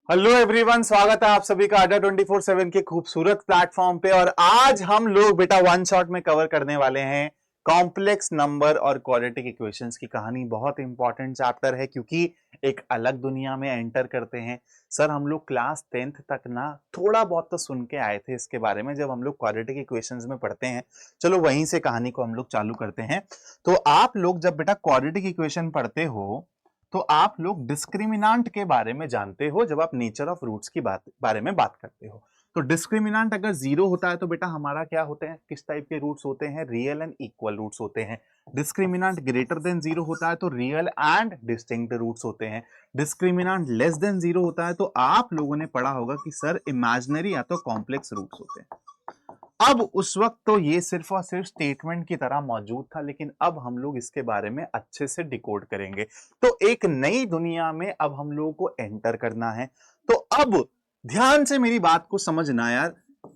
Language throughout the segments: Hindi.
हेलो एवरीवन, स्वागत है आप सभी का अड्डा 24/7 के खूबसूरत प्लेटफॉर्म पे। और आज हम लोग बेटा वन शॉट में कवर करने वाले हैं कॉम्प्लेक्स नंबर और क्वाड्रेटिक इक्वेशंस की कहानी। बहुत इंपॉर्टेंट चैप्टर है क्योंकि एक अलग दुनिया में एंटर करते हैं। सर हम लोग क्लास 10th तक ना थोड़ा बहुत तो सुन के आए थे इसके बारे में, जब हम लोग क्वाड्रेटिक इक्वेशंस में पढ़ते हैं। चलो वहीं से कहानी को हम लोग चालू करते हैं। तो आप लोग जब बेटा क्वाड्रेटिक इक्वेशन पढ़ते हो तो आप लोग डिस्क्रिमिनांट के बारे में जानते हो जब आप नेचर ऑफ रूट्स की बारे में बात करते हो। तो डिस्क्रिमिनांट अगर जीरो होता है तो बेटा हमारा क्या होते हैं, किस टाइप के रूट्स होते हैं, रियल एंड इक्वल रूट्स होते हैं। डिस्क्रिमिनांट ग्रेटर देन जीरो होता है तो रियल एंड डिस्टिंक्ट रूट्स होते हैं। डिस्क्रिमिनांट लेस देन जीरो होता है तो आप लोगों ने पढ़ा होगा कि सर इमेजिनरी या तो कॉम्प्लेक्स रूट्स होते हैं। अब उस वक्त तो ये सिर्फ और सिर्फ स्टेटमेंट की तरह मौजूद था, लेकिन अब हम लोग इसके बारे में अच्छे से डिकोड करेंगे। तो एक नई दुनिया में अब हम लोगों को एंटर करना है। तो अब ध्यान से मेरी बात को समझना यार,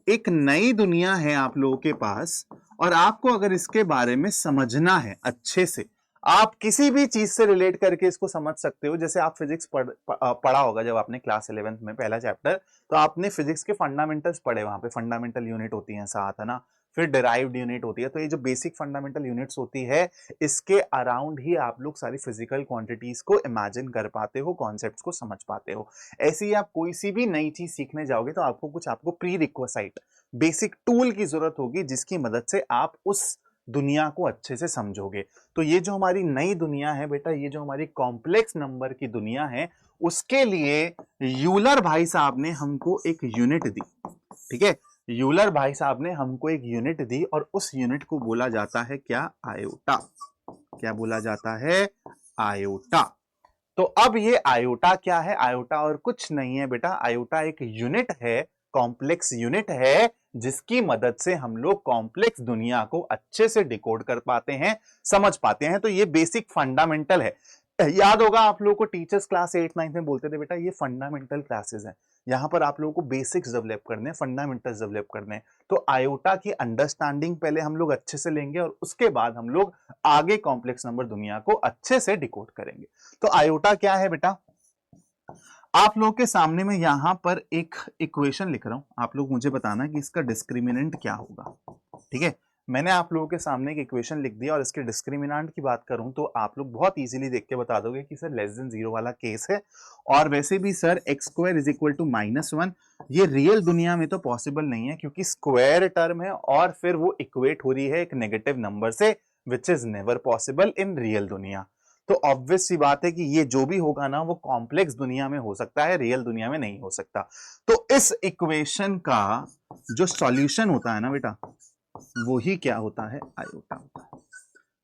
एक नई दुनिया है आप लोगों के पास और आपको अगर इसके बारे में समझना है अच्छे से, आप किसी भी चीज से रिलेट करके इसको समझ सकते हो। जैसे आप फिजिक्स पढ़ा होगा जब आपने क्लास 11th में पहला चैप्टर, तो आपने फिजिक्स के फंडामेंटल्स पढ़े। वहां पे फंडामेंटल यूनिट होती हैं 7, है ना। फिर डिराइव्ड यूनिट होती है। तो ये जो बेसिक फंडामेंटल यूनिट्स होती है, इसके अराउंड ही आप लोग सारी फिजिकल क्वांटिटीज को इमेजिन कर पाते हो, कॉन्सेप्ट्स को समझ पाते हो। ऐसे ही आप कोई सी भी नई चीज सीखने जाओगे तो आपको प्री रिक्विजिट बेसिक टूल की जरूरत होगी, जिसकी मदद से आप उस दुनिया को अच्छे से समझोगे। तो ये जो हमारी नई दुनिया है बेटा, ये जो हमारी कॉम्प्लेक्स नंबर की दुनिया है, उसके लिए यूलर भाई साहब ने हमको एक यूनिट दी। ठीक है, यूलर भाई साहब ने हमको एक यूनिट दी और उस यूनिट को बोला जाता है क्या, आयोटा। क्या बोला जाता है, आयोटा। तो अब ये आयोटा क्या है, आयोटा और कुछ नहीं है बेटा, आयोटा एक यूनिट है, कॉम्प्लेक्स यूनिट है, जिसकी मदद से हम लोग कॉम्प्लेक्स दुनिया को अच्छे से डिकोड कर पाते हैं, समझ पाते हैं। तो ये बेसिक फंडामेंटल है। याद होगा आप लोगों को टीचर्स क्लास 8-9 में बोलते थे बेटा ये फंडामेंटल क्लासेस हैं, यहां पर आप लोगों को बेसिक्स डेवलप करने, फंडामेंटल्स डेवलप करने। तो आयोटा की अंडरस्टैंडिंग पहले हम लोग अच्छे से लेंगे और उसके बाद हम लोग आगे कॉम्प्लेक्स नंबर दुनिया को अच्छे से डिकोड करेंगे। तो आयोटा क्या है बेटा, आप लोगों के सामने में यहां पर एक इक्वेशन लिख रहा हूं, आप लोग मुझे बताना कि इसका डिस्क्रिमिनेंट क्या होगा। ठीक है, मैंने आप लोगों के सामने एक इक्वेशन लिख दिया और इसके डिस्क्रिमिनेंट की बात करूं तो आप लोग बहुत इजीली देख के बता दोगे कि सर लेस देन जीरो वाला केस है। और वैसे भी sir x square is equal to -1, ये रियल दुनिया में तो पॉसिबल नहीं है क्योंकि स्क्वायर टर्म है और फिर वो इक्वेट हो रही है एक नेगेटिव नंबर से, which is never possible in real दुनिया। तो ऑब्वियस सी बात है कि ये जो भी होगा ना वो कॉम्प्लेक्स दुनिया में हो सकता है, रियल दुनिया में नहीं हो सकता। तो इस इक्वेशन का जो सॉल्यूशन होता है ना बेटा, वो ही क्या होता है, आयोटा होता है।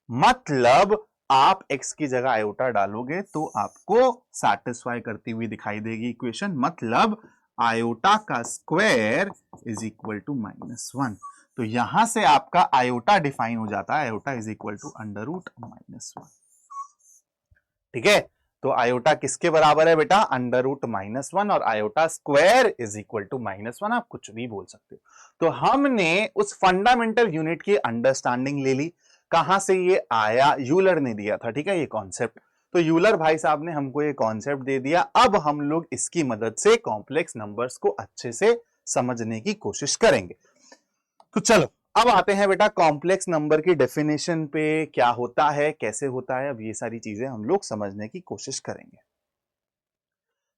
मतलब आप x की जगह आयोटा डालोगे तो आपको सेटिस्फाई करती हुई दिखाई देगी इक्वेशन। मतलब आयोटा का स्क्वायर इज इक्वल टू -1। तो यहां से आपका आयोटा डिफाइन हो जाता है, आयोटा इज इक्वल टू √-1। ठीक है, तो आयोटा किसके बराबर है बेटा, √-1, और iota square is equal to -1। आप कुछ भी बोल सकते हो। तो हमने उस फंडामेंटल यूनिट की अंडरस्टैंडिंग ले ली। कहां से ये आया, यूलर ने दिया था। ठीक है, ये कॉन्सेप्ट तो यूलर भाई साहब ने हमको ये कॉन्सेप्ट दे दिया। अब हम लोग इसकी मदद से कॉम्प्लेक्स नंबर्स को अच्छे से समझने की कोशिश करेंगे। तो चलो अब आते हैं बेटा कॉम्प्लेक्स नंबर की डेफिनेशन पे, क्या होता है, कैसे होता है। अब ये सारी चीजें हम लोग समझने की कोशिश करेंगे।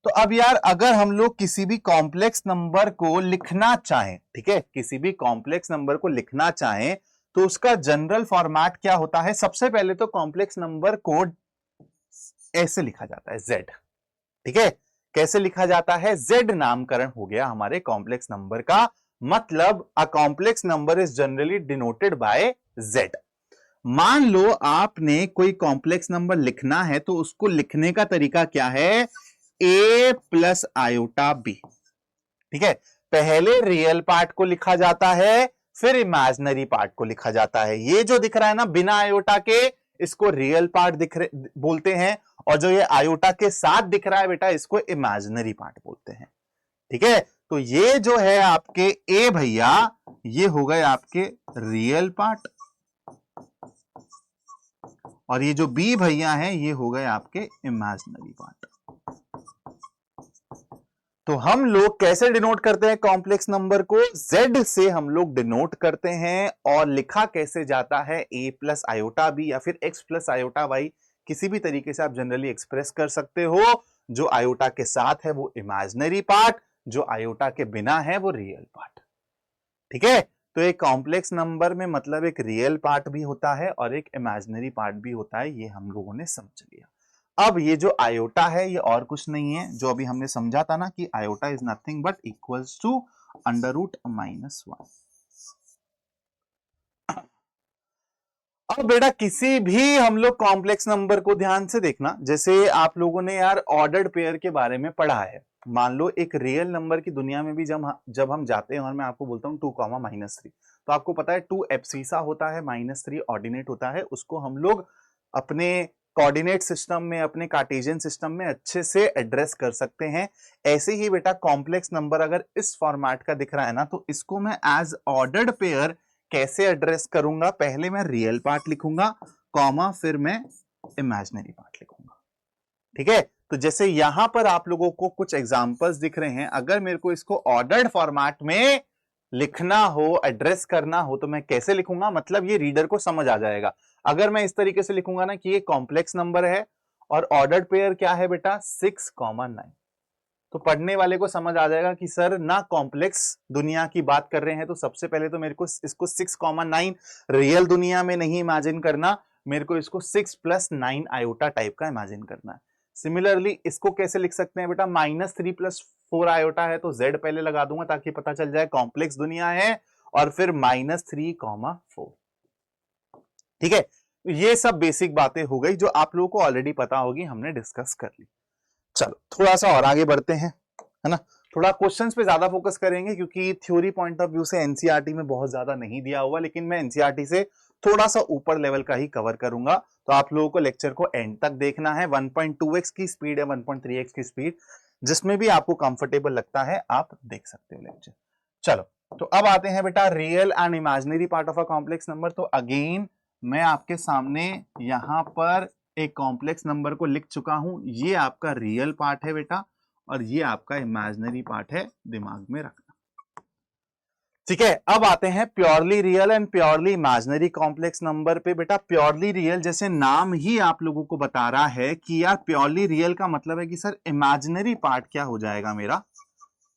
तो अब यार अगर हम लोग किसी भी कॉम्प्लेक्स नंबर को लिखना चाहें, ठीक है, किसी भी कॉम्प्लेक्स नंबर को लिखना चाहें तो उसका जनरल फॉर्मेट क्या होता है। सबसे पहले तो कॉम्प्लेक्स नंबर को ऐसे लिखा जाता है, जेड। ठीक है, कैसे लिखा जाता है, जेड नामकरण हो गया हमारे कॉम्प्लेक्स नंबर का। मतलब a complex number is generally denoted by Z. मान लो आपने कोई कॉम्प्लेक्स नंबर लिखना है तो उसको लिखने का तरीका क्या है, a प्लस आयोटा बी। ठीक है, पहले रियल पार्ट को लिखा जाता है, फिर इमेजिनरी पार्ट को लिखा जाता है। ये जो दिख रहा है ना बिना आयोटा के, इसको रियल पार्ट बोलते हैं, और जो ये आयोटा के साथ दिख रहा है बेटा, इसको इमेजिनरी पार्ट बोलते हैं। ठीक है, तो ये जो है आपके ए भैया, ये हो गए आपके रियल पार्ट, और ये जो बी भैया हैं ये हो गए आपके इमेजिनरी पार्ट। तो हम लोग कैसे डिनोट करते हैं कॉम्प्लेक्स नंबर को? z से हम लोग डिनोट करते हैं, और लिखा कैसे जाता है? a प्लस आयोटा बी या फिर x प्लस आयोटा वाई, किसी भी तरीके से आप जनरली एक्सप्रेस कर सकते हो। जो आयोटा के साथ है वो इमेजिनरी पार्ट, जो आयोटा के बिना है वो रियल पार्ट। ठीक है, तो एक कॉम्प्लेक्स नंबर में मतलब एक रियल पार्ट भी होता है और एक इमेजिनरी पार्ट भी होता है, ये हम लोगों ने समझ लिया। अब ये जो आयोटा है ये और कुछ नहीं है, जो अभी हमने समझा था ना कि iota is nothing but equals to under root -1। अब बेटा किसी भी हम लोग कॉम्प्लेक्स नंबर को ध्यान से देखना, जैसे आप लोगों ने यार ऑर्डर्ड पेयर के बारे में पढ़ा है। मान लो एक रियल नंबर की दुनिया में भी जब हम जाते हैं और मैं आपको बोलता हूं 2, -3, तो आपको पता है 2 एब्सिसा होता है, -3 ऑर्डिनेट होता है, उसको हम लोग अपने कोऑर्डिनेट सिस्टम में, अपने कार्टेशियन सिस्टम में अच्छे से एड्रेस कर सकते हैं। ऐसे ही बेटा कॉम्प्लेक्स नंबर अगर इस फॉर्मेट का दिख रहा है ना, तो इसको मैं एज ऑर्डर्ड पेयर कैसे एड्रेस करूंगा? पहले मैं रियल पार्ट लिखूंगा, कॉमा, फिर मैं इमेजिनरी पार्ट लिखूंगा। ठीक है, तो जैसे यहां पर आप लोगों को कुछ एग्जांपल्स दिख रहे हैं, अगर मेरे को इसको ऑर्डर्ड फॉर्मेट में लिखना हो, एड्रेस करना हो, तो मैं कैसे लिखूंगा? मतलब ये रीडर को समझ आ जाएगा। अगर मैं इस तरीके से लिखूंगा ना कि ये कॉम्प्लेक्स नंबर है और ऑर्डर्ड पेयर क्या है बेटा? 6, 9, तो पढ़ने वाले को समझ आ जाएगा कि सर ना कॉम्प्लेक्स दुनिया की बात कर रहे हैं, तो सबसे पहले तो मेरे को इसको 6, 9 रियल दुनिया में नहीं इमेजिन करना, मेरे को इसको 6 + 9 आयोटा टाइप का इमेजिन करना है। सिमिलरली इसको कैसे लिख सकते हैं बेटा? -3 + 4 आयोटा है, तो z पहले लगा दूंगा ताकि पता चल जाए कॉम्प्लेक्स दुनिया है, और फिर -3, 4। ठीक है, ये सब बेसिक बातें हो गई जो आप लोगों को ऑलरेडी पता होगी, हमने डिस्कस कर ली। चलो थोड़ा सा और आगे बढ़ते हैं, है ना। थोड़ा क्वेश्चंस पे ज्यादा फोकस करेंगे क्योंकि थ्योरी पॉइंट ऑफ व्यू से एनसीईआरटी में बहुत ज्यादा नहीं दिया हुआ, लेकिन मैं एनसीईआरटी से थोड़ा सा ऊपर लेवल का ही कवर करूंगा, तो आप लोगों को लेक्चर को एंड तक देखना है। 1.2x की स्पीड है, 1.3x की स्पीड, जिसमें भी आपको कंफर्टेबल लगता है आप देख सकते हो लेक्चर। चलो, तो अब आते हैं बेटा real and imaginary part of a complex number. तो अगेन मैं आपके सामने यहां पर एक कॉम्प्लेक्स नंबर को लिख चुका हूं, ये आपका रियल पार्ट है बेटा, और ये आपका इमेजिनरी पार्ट है, दिमाग में रखना। ठीक है, अब आते हैं purely real and purely imaginary complex number पे। बेटा प्योरली रियल जैसे नाम ही आप लोगों को बता रहा है कि यार प्योरली रियल का मतलब है कि सर इमेजिनरी पार्ट क्या हो जाएगा मेरा?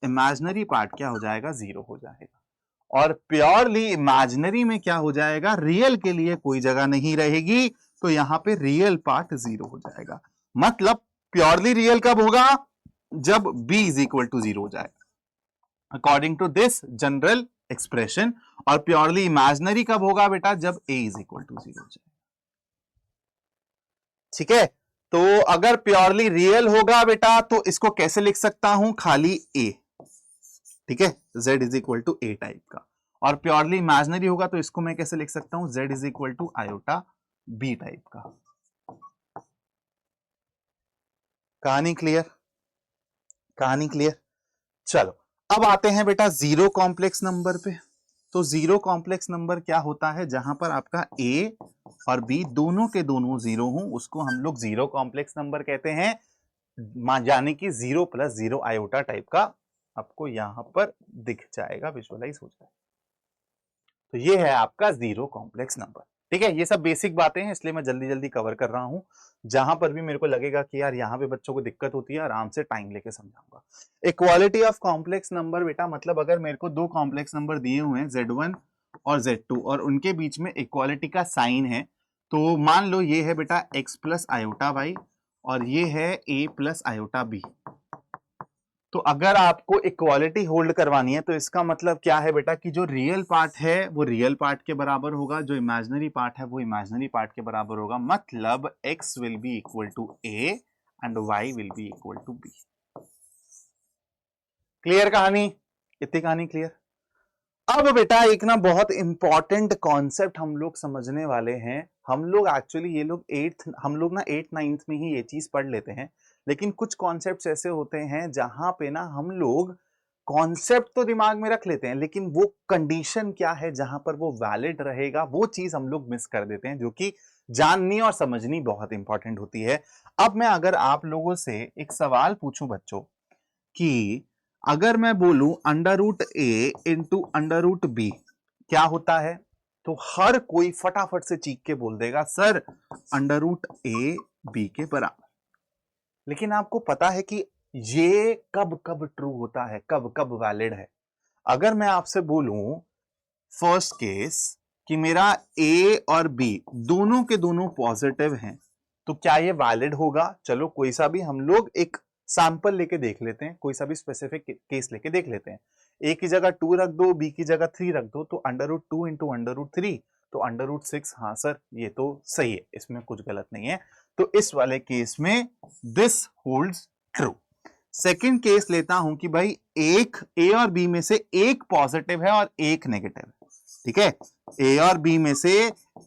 इमेजिनरी पार्ट क्या हो जाएगा? 0 हो जाएगा। और प्योरली इमेजिनरी में क्या हो जाएगा? रियल के लिए कोई जगह नहीं रहेगी, तो यहां पे रियल पार्ट 0 हो जाएगा। मतलब प्योरली रियल कब होगा? जब b = 0 हो जाएगा, according to this general expression. और प्योरली इमेजिनरी कब होगा बेटा? जब a = 0 हो जाएगा। ठीक है, तो अगर प्योरली रियल होगा बेटा तो इसको कैसे लिख सकता हूं? खाली a। ठीक है, z = a टाइप का। और प्योरली इमेजिनरी होगा तो इसको मैं कैसे लिख सकता हूं? z = आयोटा b टाइप का। कहानी क्लियर? कहानी क्लियर? चलो, अब आते हैं बेटा जीरो कॉम्प्लेक्स नंबर पे। तो जीरो कॉम्प्लेक्स नंबर क्या होता है? जहां पर आपका a और b दोनों के दोनों 0 हो, उसको हम लोग जीरो कॉम्प्लेक्स नंबर कहते हैं। यानी कि 0 + 0 आयोटा टाइप का आपको यहां पर दिख जाएगा, विजुअलाइज हो जाएगा। तो ये है आपका जीरो कॉम्प्लेक्स नंबर। ठीक है, ये सब बेसिक बातें हैं, इसलिए मैं जल्दी जल्दी कवर कर रहा हूं। जहां पर भी मेरे को लगेगा कि यार यहाँ पे बच्चों को दिक्कत होती है, आराम से टाइम लेके समझाऊंगा। इक्वालिटी ऑफ कॉम्प्लेक्स नंबर बेटा मतलब अगर मेरे को दो कॉम्प्लेक्स नंबर दिए हुए हैं Z1 और Z2 और उनके बीच में इक्वालिटी का साइन है, तो मान लो ये है बेटा x + आयोटा y और ये है a + आयोटा b। तो अगर आपको इक्वालिटी होल्ड करवानी है तो इसका मतलब क्या है बेटा कि जो रियल पार्ट है वो रियल पार्ट के बराबर होगा, जो इमेजिनरी पार्ट है वो इमेजिनरी पार्ट के बराबर होगा। मतलब x will be equal to a and y will be equal to b। Clear कहानी? इतनी कहानी क्लियर? अब बेटा एक ना बहुत इंपॉर्टेंट कॉन्सेप्ट हम लोग समझने वाले हैं। हम लोग एक्चुअली ये लोग हम लोग ना 8th 9th में ही ये चीज पढ़ लेते हैं, लेकिन कुछ कॉन्सेप्ट्स ऐसे होते हैं जहां पे ना हम लोग कॉन्सेप्ट तो दिमाग में रख लेते हैं, लेकिन वो कंडीशन क्या है जहां पर वो वैलिड रहेगा वो चीज हम लोग मिस कर देते हैं, जो कि जाननी और समझनी बहुत इंपॉर्टेंट होती है। अब मैं अगर आप लोगों से एक सवाल पूछूं बच्चों कि अगर मैं बोलूं अंडर रूट ए इंटू अंडर रूट बी क्या होता है, तो हर कोई फटाफट से चीख के बोल देगा sir under root a b के बराबर। लेकिन आपको पता है कि ये कब कब ट्रू होता है, कब कब वैलिड है? अगर मैं आपसे बोलूं फर्स्ट केस कि मेरा ए और बी दोनों के दोनों पॉजिटिव हैं, तो क्या ये वैलिड होगा? चलो कोई सा भी हम लोग एक सैंपल लेके देख लेते हैं, कोई सा भी स्पेसिफिक केस लेके देख लेते हैं। ए की जगह 2 रख दो, बी की जगह 3 रख दो, तो under root 2 into under root 3 तो अंडर रूट 6। हाँ सर ये तो सही है, इसमें कुछ गलत नहीं है। तो इस वाले केस में this holds true. Second case लेता हूं कि भाई एक ए और बी में से एक पॉजिटिव है और एक नेगेटिव है, ठीक है? ए और बी में से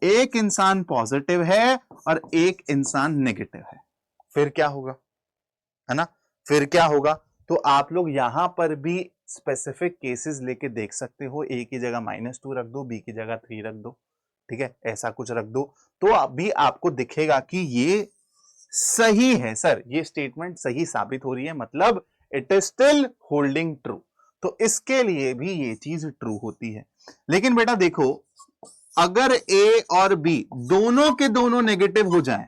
एक इंसान पॉजिटिव है और एक इंसान नेगेटिव है, फिर क्या होगा, है ना? फिर क्या होगा? तो आप लोग यहां पर भी स्पेसिफिक केसेस लेके देख सकते हो। ए की जगह -2 रख दो, बी की जगह 3 रख दो, ठीक है? ऐसा कुछ रख दो तो अभी आपको दिखेगा कि ये सही है सर, ये स्टेटमेंट सही साबित हो रही है, मतलब it is still holding true. तो इसके लिए भी ये चीज ट्रू होती है। लेकिन बेटा देखो, अगर ए और बी दोनों के दोनों नेगेटिव हो जाएं,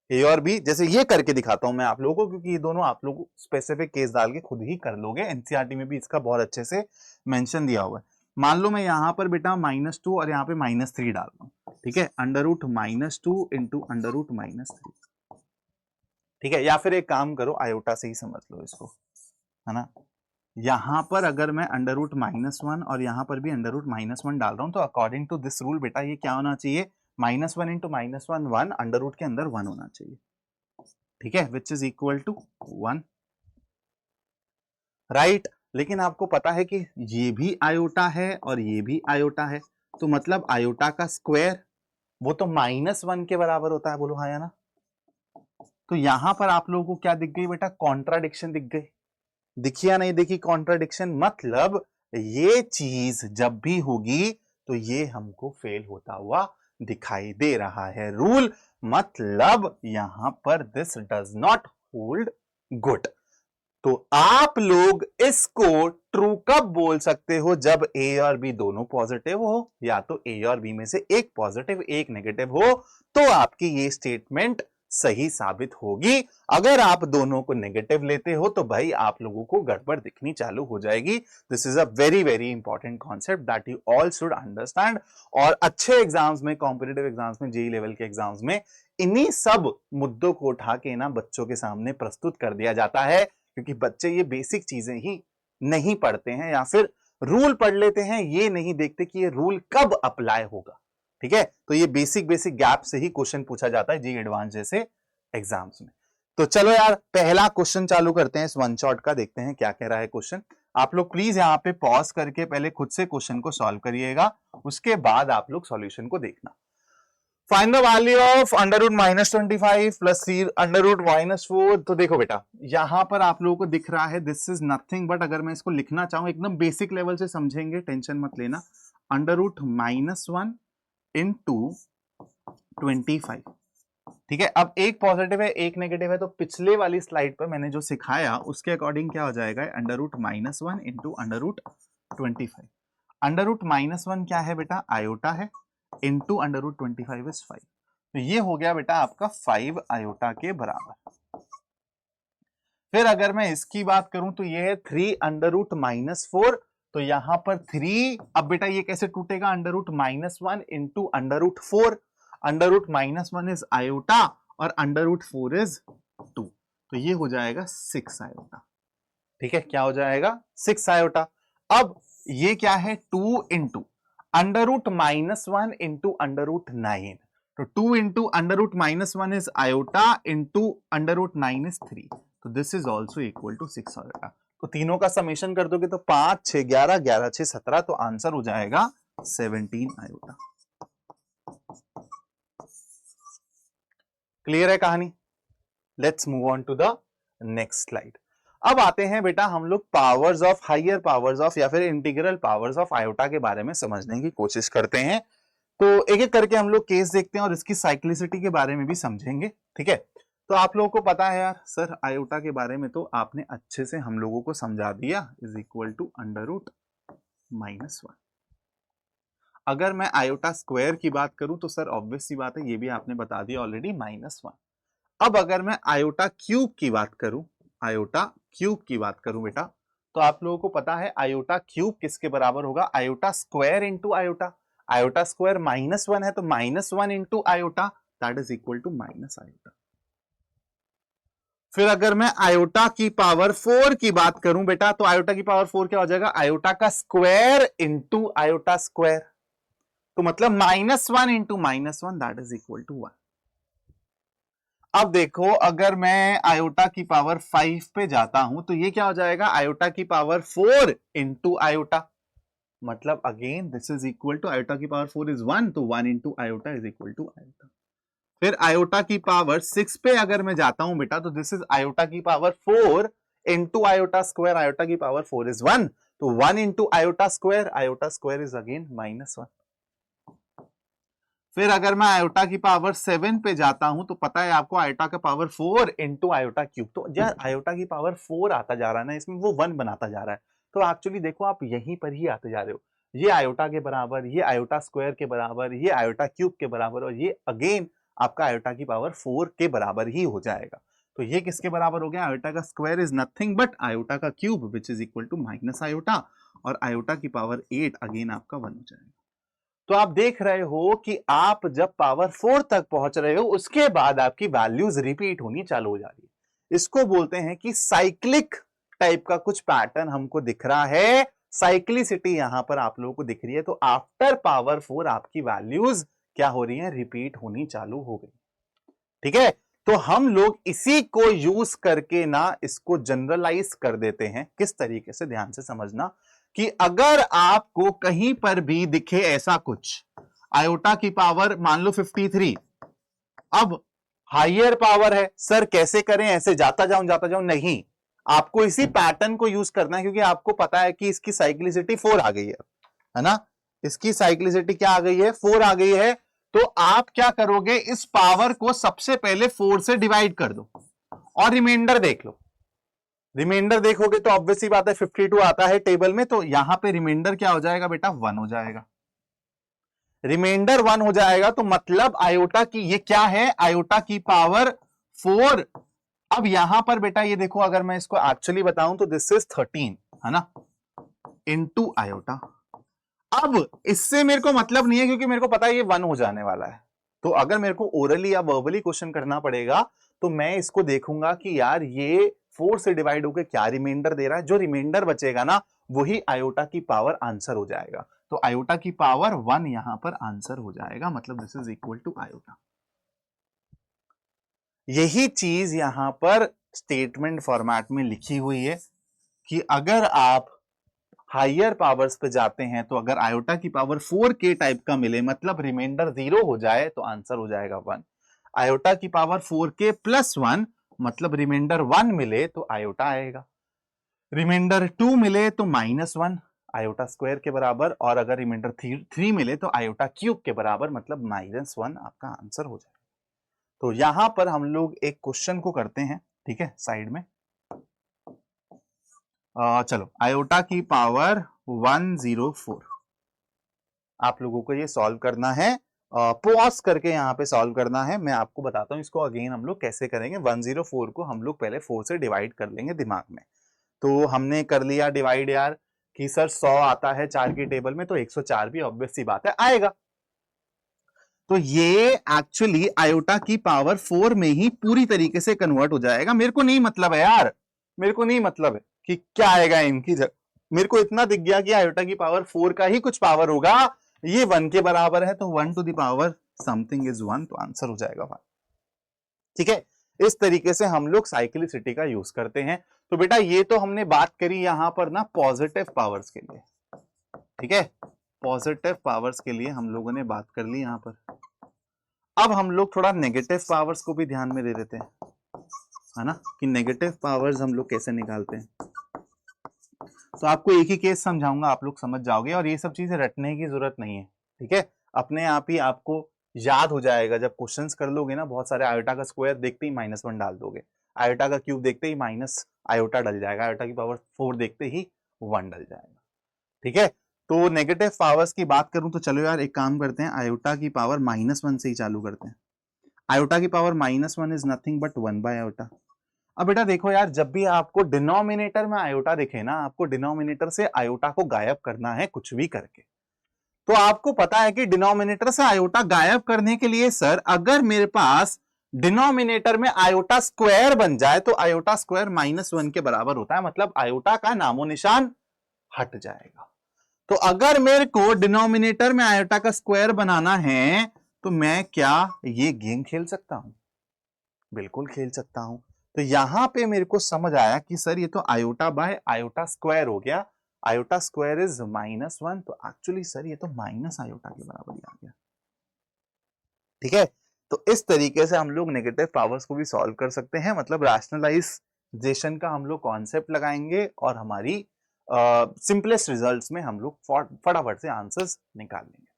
ए और बी, जैसे ये करके दिखाता हूं मैं आप लोगों को, क्योंकि ये दोनों आप लोग स्पेसिफिक केस डाल के खुद ही कर लोगे, एनसीईआरटी में भी इसका बहुत अच्छे से मेंशन दिया हुआ है। मान लो मैं यहां पर बेटा -2 और यहां पे -3 डाल रहा हूं, ठीक है? Under root -2 into under root -3, ठीक है? या फिर एक काम करो, आयोटा से ही समझ लो इसको, है ना? यहां पर अगर मैं अंडर रूट -1 और यहां पर भी अंडर रूट -1 डाल रहा हूं, तो अकॉर्डिंग टू दिस रूल बेटा ये क्या होना चाहिए? -1 इंटू -1 1, अंडर रूट के अंदर 1 होना चाहिए, ठीक है? Which is equal to 1, right? लेकिन आपको पता है कि ये भी आयोटा है और ये भी आयोटा है, तो मतलब आयोटा का स्क्वायर वो तो -1 के बराबर होता है, बोलो हाँ या ना? तो यहां पर आप लोगों को क्या दिख गई बेटा? कॉन्ट्राडिक्शन दिख गई। दिखी या नहीं दिखी कॉन्ट्राडिक्शन? मतलब ये चीज जब भी होगी तो ये हमको फेल होता हुआ दिखाई दे रहा है रूल, मतलब यहां पर this does not hold good. तो आप लोग इसको ट्रू कब बोल सकते हो? जब ए और बी दोनों पॉजिटिव हो, या तो ए और बी में से एक पॉजिटिव एक नेगेटिव हो, तो आपकी ये स्टेटमेंट सही साबित होगी। अगर आप दोनों को नेगेटिव लेते हो तो भाई आप लोगों को गड़बड़ दिखनी चालू हो जाएगी। This is a very very important concept that you all should understand. और अच्छे एग्जाम्स में, कॉम्पिटिटिव एग्जाम्स में, जेई लेवल के एग्जाम्स में इन्हीं सब मुद्दों को उठा के ना बच्चों के सामने प्रस्तुत कर दिया जाता है, क्योंकि बच्चे ये बेसिक चीजें ही नहीं पढ़ते हैं, या फिर रूल पढ़ लेते हैं, ये नहीं देखते कि ये रूल कब अप्लाई होगा, ठीक है? तो ये बेसिक बेसिक गैप से ही क्वेश्चन पूछा जाता है जी एडवांस जैसे एग्जाम्स में। तो चलो यार पहला क्वेश्चन चालू करते हैं इस वन शॉट का, देखते हैं क्या कह रहा है क्वेश्चन। आप लोग प्लीज यहाँ पे पॉज करके पहले खुद से क्वेश्चन को सॉल्व करिएगा, उसके बाद आप लोग सॉल्यूशन को देखना। Find the value of under root -25 plus under root -4। तो देखो बेटा यहां पर आप लोगों को दिख रहा है दिस इज नथिंग बट, अगर मैं इसको लिखना चाहूं एकदम बेसिक लेवल से समझेंगे, टेंशन मत लेना, अंडर रूट -1 इंटू 25, ठीक है? अब एक पॉजिटिव है एक नेगेटिव है, तो पिछले वाली स्लाइड पर मैंने जो सिखाया उसके अकॉर्डिंग क्या हो जाएगा? Under root -1 into under root 25। Under root -1 क्या है बेटा? आयोटा है, इंटू अंडर रूट 25 इज 5, तो ये हो गया बेटा आपका 5 आयोटा के बराबर। फिर अगर मैं इसकी बात करूं तो ये है 3 अंडर रूट -4, तो यहां पर 3, अब बेटा ये कैसे टूटेगा? Under root -1 into under root 4, under root -1 is iota और अंडर रूट 4 इज 2, तो ये हो जाएगा 6 आयोटा, ठीक है? क्या हो जाएगा? 6 आयोटा। अब ये क्या है? 2 into under root -1 into under root 9, तो 2 into under root -1 is iota into under root 9 is 3, तो this is also equal to 6 iota. तो तीनों का समेशन कर दोगे तो 5 6 11 11 6 17, तो आंसर हो जाएगा 17 आयोटा। क्लियर है कहानी? Let's move on to the next slide. अब आते हैं बेटा हम लोग powers of, higher powers of या फिर इंटीग्रल पावर्स ऑफ आयोटा के बारे में समझने की कोशिश करते हैं। तो एक एक करके हम लोग केस देखते हैं और इसकी साइक्लिसिटी के बारे में भी समझेंगे, ठीक है? तो आप लोगों को पता है यार सर आयोटा के बारे में तो आपने अच्छे से हम लोगों को समझा दिया, is equal to under root -1। अगर मैं आयोटा स्क्वायर की बात करूं तो सर ऑब्वियस सी बात है, ये भी आपने बता दिया ऑलरेडी -1। अब अगर मैं आयोटा क्यूब की बात करूं, आयोटा क्यूब की बात करूं बेटा, तो आप लोगों को पता है आयोटा क्यूब किसके बराबर होगा, iota square into iota. Iota square -1 है तो -1 into iota that is equal to minus iota. फिर अगर मैं आयोटा की पावर 4 की बात करूं बेटा, तो आयोटा की पावर 4 क्या हो जाएगा, आयोटा का स्क्वायर इंटू आयोटा स्क्वायर, तो मतलब -1 into -1 that is equal to 1। अब देखो अगर मैं आयोटा की पावर 5 पे जाता हूं तो ये क्या हो जाएगा, आयोटा की पावर 4 इंटू आयोटा, मतलब again this is equal to iota की पावर 4 इज 1, तो 1 into iota is equal to iota. फिर आयोटा की पावर 6 पे अगर मैं जाता हूं बेटा, तो दिस इज आयोटा की power 4 into iota square, iota की पावर 4 इज 1, तो 1 into iota square is again -1। फिर अगर मैं आयोटा की पावर 7 पे जाता हूं तो पता है आपको आयोटा का पावर 4 इंटू आयोटा क्यूब, तो यार आयोटा की पावर 4 आता जा रहा है ना, इसमें वो 1 बनाता जा रहा है, तो एक्चुअली देखो आप यहीं पर ही आते जा रहे हो, ये आयोटा के बराबर, ये आयोटा स्क्वायर के बराबर, ये आयोटा क्यूब के बराबर, और ये अगेन आपका आयोटा की पावर 4 के बराबर ही हो जाएगा। तो ये किसके बराबर हो गया, आयोटा का square is nothing but iota का cube which is equal to minus iota, और आयोटा की पावर 8 अगेन आपका 1 हो जाएगा। तो आप देख रहे हो कि आप जब पावर 4 तक पहुंच रहे हो उसके बाद आपकी वैल्यूज रिपीट होनी चालू हो जा रही है। इसको बोलते हैं कि साइक्लिक टाइप का कुछ पैटर्न हमको दिख रहा है, साइक्लिसिटी यहां पर आप लोगों को दिख रही है। तो आफ्टर पावर 4 आपकी वैल्यूज क्या हो रही है, रिपीट होनी चालू हो गई। ठीक है, तो हम लोग इसी को यूज करके ना इसको जनरलाइज कर देते हैं। किस तरीके से, ध्यान से समझना कि अगर आपको कहीं पर भी दिखे ऐसा कुछ, आयोटा की पावर मान लो 53, अब हायर पावर है, सर कैसे करें, ऐसे जाता जाऊं नहीं, आपको इसी पैटर्न को यूज करना है, क्योंकि आपको पता है कि इसकी साइक्लिसिटी 4 आ गई है ना, इसकी साइक्लिसिटी क्या आ गई है, 4 आ गई है। तो आप क्या करोगे, इस पावर को सबसे पहले 4 से डिवाइड कर दो और रिमाइंडर देख लो। रिमाइंडर देखोगे तो ऑब्वियसली बात है 52 आता है टेबल में, तो यहां पे रिमाइंडर क्या हो जाएगा बेटा, 1 हो जाएगा। रिमाइंडर 1 हो जाएगा तो मतलब आयोटा की ये क्या है, आयोटा की पावर 4। अब यहां पर बेटा ये देखो, अगर मैं इसको एक्चुअली बताऊं तो दिस इज 13 है ना, इनटू आयोटा। अब इससे मेरे को मतलब नहीं है, क्योंकि मेरे को पता है ये 1 हो जाने वाला है। तो अगर मेरे को ओरली या वर्बली क्वेश्चन करना पड़ेगा तो मैं इसको देखूंगा कि यार ये 4 से डिवाइड होकर क्या रिमाइंडर दे रहा है, जो रिमाइंडर बचेगा ना वही आयोटा की पावर आंसर हो जाएगा। तो आयोटा की पावर 1 यहां पर आंसर हो जाएगा, मतलब this is equal to iota. यही चीज यहां पर स्टेटमेंट फॉर्मेट में लिखी हुई है कि अगर आप हायर पावर्स पे जाते हैं तो अगर आयोटा की पावर 4 के टाइप का मिले, मतलब रिमाइंडर 0 हो जाए तो आंसर हो जाएगा 1। आयोटा की पावर 4k प्लस 1 मतलब रिमाइंडर 1 मिले तो आयोटा आएगा, रिमाइंडर 2 मिले तो -1 आयोटा स्क्वायर के बराबर, और अगर रिमाइंडर 3 मिले तो आयोटा क्यूब के बराबर, मतलब -1 आपका आंसर हो जाएगा। तो यहां पर हम लोग एक क्वेश्चन को करते हैं, ठीक है, साइड में। चलो, आयोटा की पावर 104 आप लोगों को ये सॉल्व करना है, पॉज करके यहां पे सॉल्व करना है। मैं आपको बताता हूं इसको अगेन हम लोग कैसे करेंगे। 104 को हम लोग पहले 4 से डिवाइड कर लेंगे दिमाग में। तो हमने कर लिया डिवाइड यार, कि सर 100 आता है 4 की टेबल में, तो 104 भी ऑब्वियस सी बात है आएगा। तो ये एक्चुअली आयोटा की पावर 4 में ही पूरी तरीके से कन्वर्ट हो जाएगा। मेरे को नहीं मतलब है यार, मेरे को नहीं मतलब है कि क्या आएगा इनकी जगह, मेरे को इतना दिख गया कि आयोटा की पावर 4 का ही कुछ पावर होगा, ये 1 के बराबर है, तो 1 to the power something is 1, तो आंसर हो जाएगा 1। ठीक है, इस तरीके से हम लोग साइक्लिसिटी का यूज करते हैं। तो बेटा ये तो हमने बात करी यहां पर ना पॉजिटिव पावर्स के लिए, ठीक है, पॉजिटिव पावर्स के लिए हम लोगों ने बात कर ली यहां पर। अब हम लोग थोड़ा नेगेटिव पावर्स को भी ध्यान में दे देते हैं, है ना, कि नेगेटिव पावर्स हम लोग कैसे निकालते हैं। तो आपको एक ही केस समझाऊंगा, आप लोग समझ जाओगे, और ये सब चीजें रटने की जरूरत नहीं है, ठीक है, अपने आप ही आपको याद हो जाएगा, जब क्वेश्चंस कर लोगे ना बहुत सारे, आयोटा का स्क्वायर देखते ही -1 डाल दोगे, आयोटा का क्यूब देखते ही माइनस आयोटा डल जाएगा, आयोटा की पावर 4 देखते ही 1 डल जाएगा। ठीक है, तो नेगेटिव पावर्स की बात करूं तो चलो यार एक काम करते हैं, आयोटा की पावर -1 से ही चालू करते हैं। आयोटा की power -1 is nothing but 1 by iota. अब बेटा देखो यार, जब भी आपको डिनोमिनेटर में आयोटा दिखे ना, आपको डिनोमिनेटर से आयोटा को गायब करना है कुछ भी करके। तो आपको पता है कि डिनोमिनेटर से आयोटा गायब करने के लिए सर, अगर मेरे पास डिनोमिनेटर में आयोटा स्क्वायर बन जाए तो आयोटा स्क्वायर -1 के बराबर होता है, मतलब आयोटा का नामो निशान हट जाएगा। तो अगर मेरे को डिनोमिनेटर में आयोटा का स्क्वायर बनाना है तो मैं क्या ये गेम खेल सकता हूं? बिल्कुल खेल सकता हूं। तो यहां पे मेरे को समझ आया कि सर ये तो आयोटा बाय आयोटा स्क्वायर हो गया, आयोटा स्क्वायर इज -1, तो एक्चुअली सर ये तो माइनस आयोटा के बराबर ही आ गया। ठीक है, तो इस तरीके से हम लोग नेगेटिव पावर्स को भी सॉल्व कर सकते हैं, मतलब रैशनलाइजेशन का हम लोग कॉन्सेप्ट लगाएंगे और हमारी सिंपलेस्ट रिजल्ट्स में हम लोग फटाफट से आंसर्स निकाल लेंगे।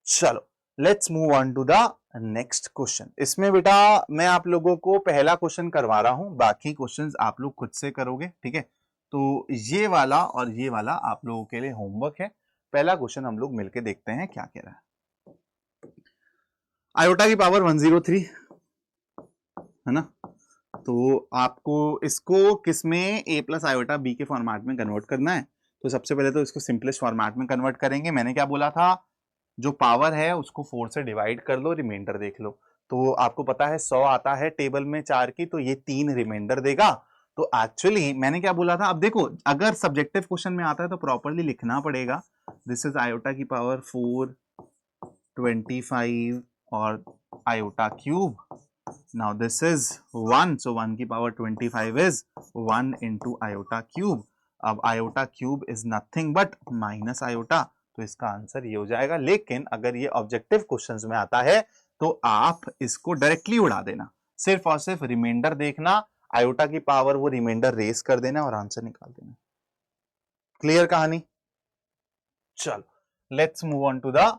चलो let's move on to the next question. इसमें बेटा मैं आप लोगों को पहला क्वेश्चन करवा रहा हूं, बाकी क्वेश्चंस आप लोग खुद से करोगे। ठीक है, तो ये वाला और ये वाला आप लोगों के लिए होमवर्क है। पहला क्वेश्चन हम लोग मिलके देखते हैं क्या कह रहा है। आयोटा की पावर 103 है ना, तो आपको इसको किसमें a प्लस आयोटा बी के फॉर्मेट में कन्वर्ट करना है। तो सबसे पहले तो इसको सिंपलेस्ट फॉर्मेट में कन्वर्ट करेंगे। मैंने क्या बोला था, जो पावर है उसको 4 से डिवाइड कर लो, रिमाइंडर देख लो। तो आपको पता है 100 आता है टेबल में 4 की, तो ये 3 रिमाइंडर देगा। तो एक्चुअली मैंने क्या बोला था, अब देखो अगर सब्जेक्टिव क्वेश्चन में आता है तो प्रॉपरली लिखना पड़ेगा। दिस इज आयोटा की पावर 4 25 और iota cube. Now this is 1, so 1 की power 25 is 1 into iota cube. अब iota cube is nothing but minus iota, तो इसका आंसर ये हो जाएगा। लेकिन अगर ये ऑब्जेक्टिव क्वेश्चंस में आता है तो आप इसको डायरेक्टली उड़ा देना, सिर्फ और सिर्फ रिमाइंडर देखना, आयोटा की पावर वो रिमाइंडर रेस कर देना और आंसर निकाल देना। क्लियर कहानी? चलो let's move on to the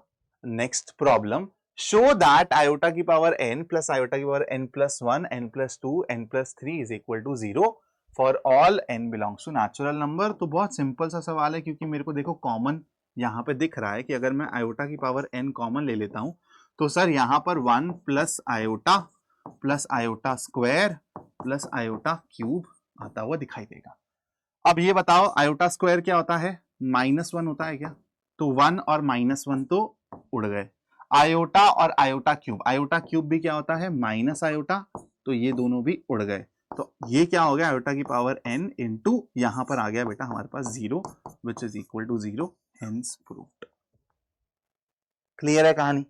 next problem. Show that iota की पावर n प्लस आयोटा की power n+1 n+2 n+3 is equal to 0 for all n belongs to natural number. तो बहुत सिंपल सा सवाल है, क्योंकि मेरे को देखो कॉमन यहां पे दिख रहा है कि अगर मैं आयोटा की पावर n कॉमन ले लेता हूं तो सर यहां पर 1 plus iota square plus iota cube आता हुआ दिखाई देगा। अब ये बताओ आयोटा स्क्वायर क्या होता है, -1 होता है क्या? तो 1 और -1 तो उड़ गए। आयोटा और आयोटा क्यूब भी क्या होता है, माइनस आयोटा, तो ये दोनों भी उड़ गए। तो ये क्या हो गया, आयोटा की पावर n इंटू यहां पर आ गया बेटा हमारे पास 0 which is equal to 0, hence proved. Clear है कहानी?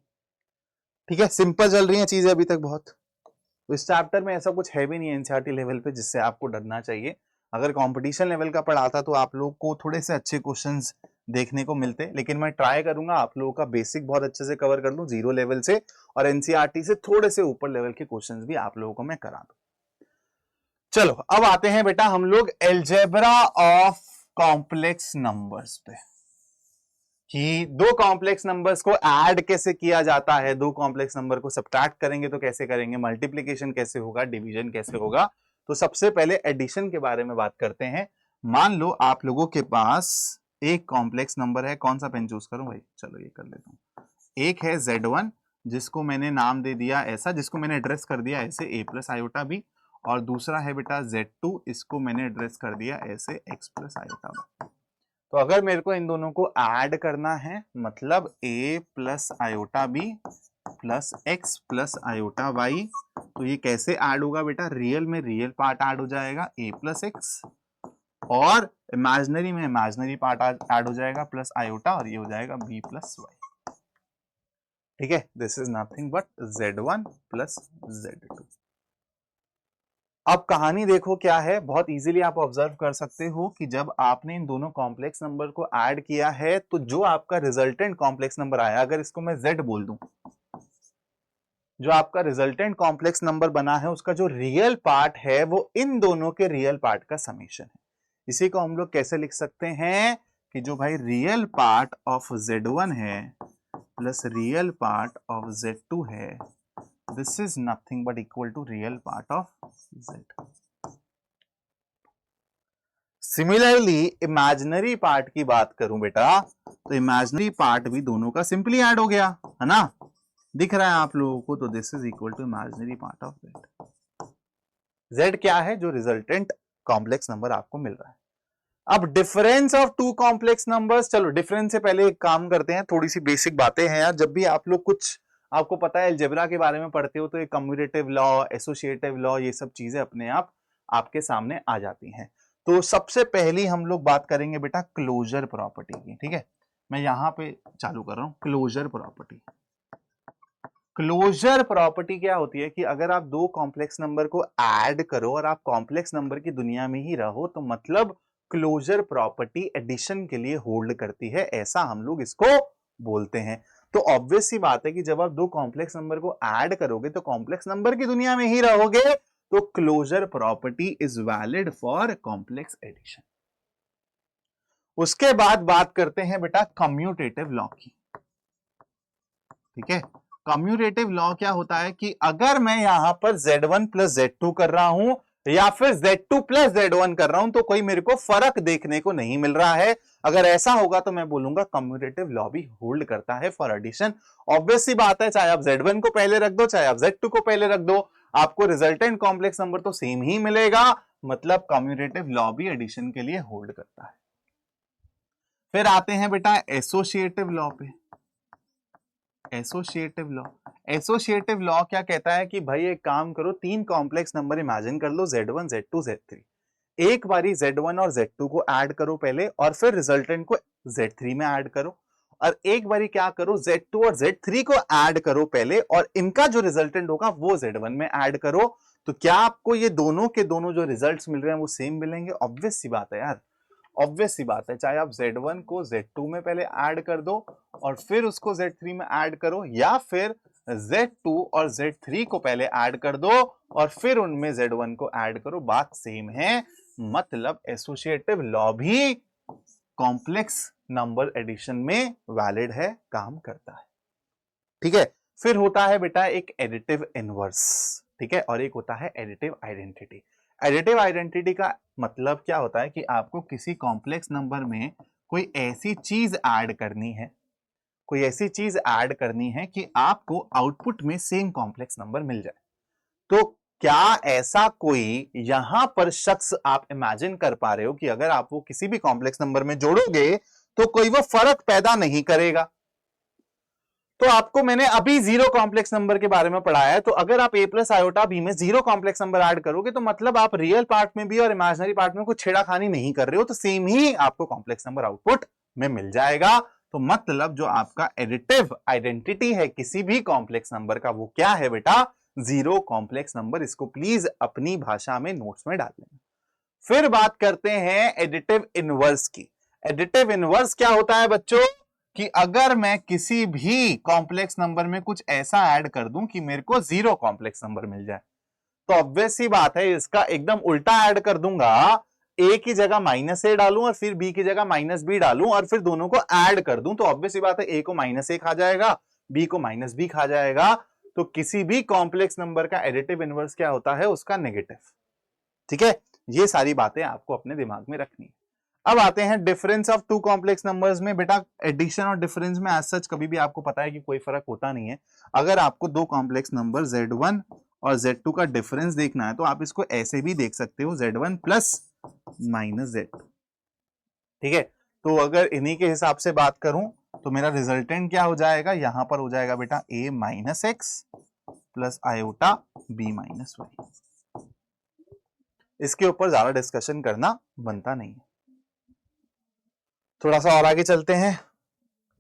ठीक है, सिंपल चल रही है चीजें अभी तक बहुत। तो इस चैप्टर में ऐसा कुछ है भी नहीं एनसीईआरटी लेवल पे जिससे आपको डरना चाहिए। अगर कंपटीशन लेवल का पढ़ाता तो आप लोग को थोड़े से अच्छे क्वेश्चंस देखने को मिलते, लेकिन मैं ट्राई करूंगा आप लोगों का बेसिक बहुत अच्छे से कवर कर लूं 0 लेवल से, और एनसीईआरटी से थोड़े से ऊपर लेवल के क्वेश्चंस भी आप लोगों को मैं करा दूं। चलो अब आते हैं बेटा हम लोग अलजेब्रा ऑफ कॉम्प्लेक्स नंबर्स पे, कि दो कॉम्प्लेक्स नंबर्स को ऐड कैसे किया जाता है, दो कॉम्प्लेक्स नंबर को सब्ट्रैक्ट करेंगे तो कैसे करेंगे, मल्टीप्लिकेशन कैसे होगा, डिवीजन कैसे होगा। तो सबसे पहले एडिशन के बारे में बात करते हैं। मान लो आप लोगों के पास एक कॉम्प्लेक्स नंबर है, कौन सा पेन चूज करूं भाई, चलो ये कर लेता हूं। एक है Z1 जिसको मैंने नाम दे दिया ऐसा, जिसको मैंने एड्रेस कर दिया ऐसे a प्लस आयोटा बी, और दूसरा है बेटा Z2, इसको मैंने एड्रेस कर दिया ऐसे x प्लस आयोटा बी। तो अगर मेरे को इन दोनों को ऐड करना है, मतलब a plus iota b plus x plus iota y, तो ये कैसे ऐड होगा बेटा, रियल में रियल पार्ट ऐड हो जाएगा a प्लस एक्स, और इमेजिनरी में इमेजिनरी पार्ट ऐड हो जाएगा प्लस आयोटा, और ये हो जाएगा b प्लस वाई। ठीक है, this is nothing but Z1 plus Z2। अब कहानी देखो क्या है, बहुत इजीली आप ऑब्जर्व कर सकते हो कि जब आपने इन दोनों कॉम्प्लेक्स नंबर को ऐड किया है तो जो आपका रिजल्टेंट कॉम्प्लेक्स नंबर आया, अगर इसको मैं Z बोल दूं, जो आपका रिजल्टेंट कॉम्प्लेक्स नंबर बना है उसका जो रियल पार्ट है वो इन दोनों के रियल पार्ट का समेशन है। इसी को हम लोग कैसे लिख सकते हैं कि जो भाई रियल पार्ट ऑफ Z1 है plus real part of Z2 है, this is nothing but equal to real part of Z। Similarly imaginary part की बात करूं बेटा, तो इमेजिनरी पार्ट भी दोनों का सिंपली ऐड हो गया है ना, दिख रहा है आप लोगों को, तो this is equal to imaginary part of Z। Z क्या है? जो रिजल्टेंट कॉम्प्लेक्स नंबर आपको मिल रहा है। अब difference of two complex numbers, चलो डिफरेंस से पहले एक काम करते हैं, थोड़ी सी बेसिक बातें हैं यार। जब भी आप लोग कुछ, आपको पता है अलजेब्रा के बारे में पढ़ते हो, तो ये कम्यूटेटिव लॉ, एसोसिएटिव लॉ, ये सब चीजें अपने आप आपके सामने आ जाती हैं। तो सबसे पहली हम लोग बात करेंगे बेटा क्लोजर प्रॉपर्टी की, ठीक है। मैं यहां पे चालू कर रहा हूं क्लोजर प्रॉपर्टी। क्लोजर प्रॉपर्टी क्या होती है कि अगर आप दो कॉम्प्लेक्स नंबर को ऐड करो और आप कॉम्प्लेक्स नंबर की दुनिया में ही रहो, तो मतलब क्लोजर प्रॉपर्टी एडिशन के लिए होल्ड करती है, ऐसा हम लोग इसको बोलते हैं। तो ऑब्वियस सी बात है कि जब आप दो कॉम्प्लेक्स नंबर को ऐड करोगे तो कॉम्प्लेक्स नंबर की दुनिया में ही रहोगे, तो closure property is valid for complex addition. उसके बाद बात करते हैं बेटा कम्यूटेटिव लॉ की, ठीक है। कम्यूटेटिव लॉ क्या होता है कि अगर मैं यहां पर Z1 प्लस Z2 कर रहा हूं या फिर Z2 प्लस Z1 कर रहा हूं, तो कोई मेरे को फर्क देखने को नहीं मिल रहा है। अगर ऐसा होगा तो मैं बोलूंगा कम्यूटेटिव लॉ भी होल्ड करता है फॉर एडिशन। ऑब्वियस सी बात है, चाहे आप Z1 को पहले रख दो, चाहे आप Z2 को पहले रख दो, आपको रिजल्टेंट कॉम्प्लेक्स नंबर तो सेम ही मिलेगा, मतलब कम्यूटेटिव लॉ भी एडिशन के लिए होल्ड करता है। फिर आते हैं बेटा एसोसिएटिव लॉ पे। एसोसिएटिव लॉ, एसोसिएटिव लॉ क्या कहता है कि भाई एक काम करो, तीन कॉम्प्लेक्स नंबर इमेजिन कर लो, Z1, Z2, Z3। एक बारी Z1 और Z2 को ऐड करो पहले और फिर रिजल्टेंट को Z3 में ऐड करो, और एक बारी क्या करो, Z2 और Z3 को ऐड करो पहले और इनका जो रिजल्टेंट होगा वो Z1 में ऐड करो। तो क्या आपको ये दोनों के दोनों जो रिजल्ट्स मिल रहे हैं वो सेम मिलेंगे? ऑब्वियस सी बात है यार, ऑब्वियस सी बात है। चाहे आप Z1 को Z2 में पहले ऐड कर दो और फिर उसको Z3 में ऐड करो, या फिर Z2 और Z3 को पहले ऐड कर दो और फिर उनमें Z1 को ऐड करो, बात सेम है। मतलब एसोसिएटिव लॉ भी कॉम्प्लेक्स नंबर एडिशन में वैलिड है, काम करता है, ठीक है। फिर होता है बेटा एक एडिटिव इनवर्स, ठीक है, और एक होता है एडिटिव आइडेंटिटी। एडिटिव आइडेंटिटी का मतलब क्या होता है कि आपको किसी कॉम्प्लेक्स नंबर में कोई ऐसी चीज ऐड करनी है, कोई ऐसी चीज ऐड करनी है कि आपको आउटपुट में सेम कॉम्प्लेक्स नंबर मिल जाए। तो क्या ऐसा कोई यहां पर शख्स आप इमेजिन कर पा रहे हो कि अगर आप वो किसी भी कॉम्प्लेक्स नंबर में जोड़ोगे तो कोई वो फर्क पैदा नहीं करेगा? तो आपको मैंने अभी जीरो कॉम्प्लेक्स नंबर के बारे में पढ़ाया है, तो अगर आप a प्लस आयोटा b में जीरो कॉम्प्लेक्स नंबर ऐड करोगे तो मतलब आप रियल पार्ट में भी और इमेजिनरी पार्ट में कुछ छेड़ाखानी नहीं कर रहे हो, तो सेम ही आपको कॉम्प्लेक्स नंबर आउटपुट में मिल जाएगा। तो मतलब जो आपका एडिटिव आइडेंटिटी है किसी भी कॉम्प्लेक्स नंबर का, वो क्या है बेटा? Zero complex number. इसको प्लीज अपनी भाषा में नोट्स में डाल लेना। फिर बात करते हैं एडिटिव इनवर्स की। एडिटिव इनवर्स क्या होता है बच्चों? कि अगर मैं किसी भी कॉम्प्लेक्स नंबर में कुछ ऐसा ऐड कर दूं कि मेरे को जीरो कॉम्प्लेक्स नंबर मिल जाए, तो ऑब्वियस सी बात है इसका एकदम उल्टा ऐड कर दूंगा। ए की जगह माइनस ए डालूं और फिर बी की जगह माइनस बी डालूं और फिर दोनों को ऐड कर दूं, तो ऑब्वियस सी बात है ए को माइनस ए खा जाएगा, बी को माइनस बी खा जाएगा। तो किसी भी कॉम्प्लेक्स नंबर का एडिटिव इनवर्स क्या होता है? उसका नेगेटिव, ठीक है। ये सारी बातें आपको अपने दिमाग में रखनी है। अब आते हैं difference of two complex numbers में। बेटा एडिशन और डिफरेंस में एज सच कभी भी आपको पता है कि कोई फर्क होता नहीं है। अगर आपको दो कॉम्प्लेक्स नंबर Z1 और Z2 का डिफरेंस देखना है तो आप इसको ऐसे भी देख सकते हो, Z1 प्लस माइनस Z2, ठीक है। तो अगर इन्हीं के हिसाब से बात करूं तो मेरा रिजल्टेंट क्या हो जाएगा? यहां पर हो जाएगा बेटा a minus x plus iota b minus y. इसके ऊपर ज्यादा डिस्कशन करना बनता नहीं है। थोड़ा सा और आगे चलते हैं।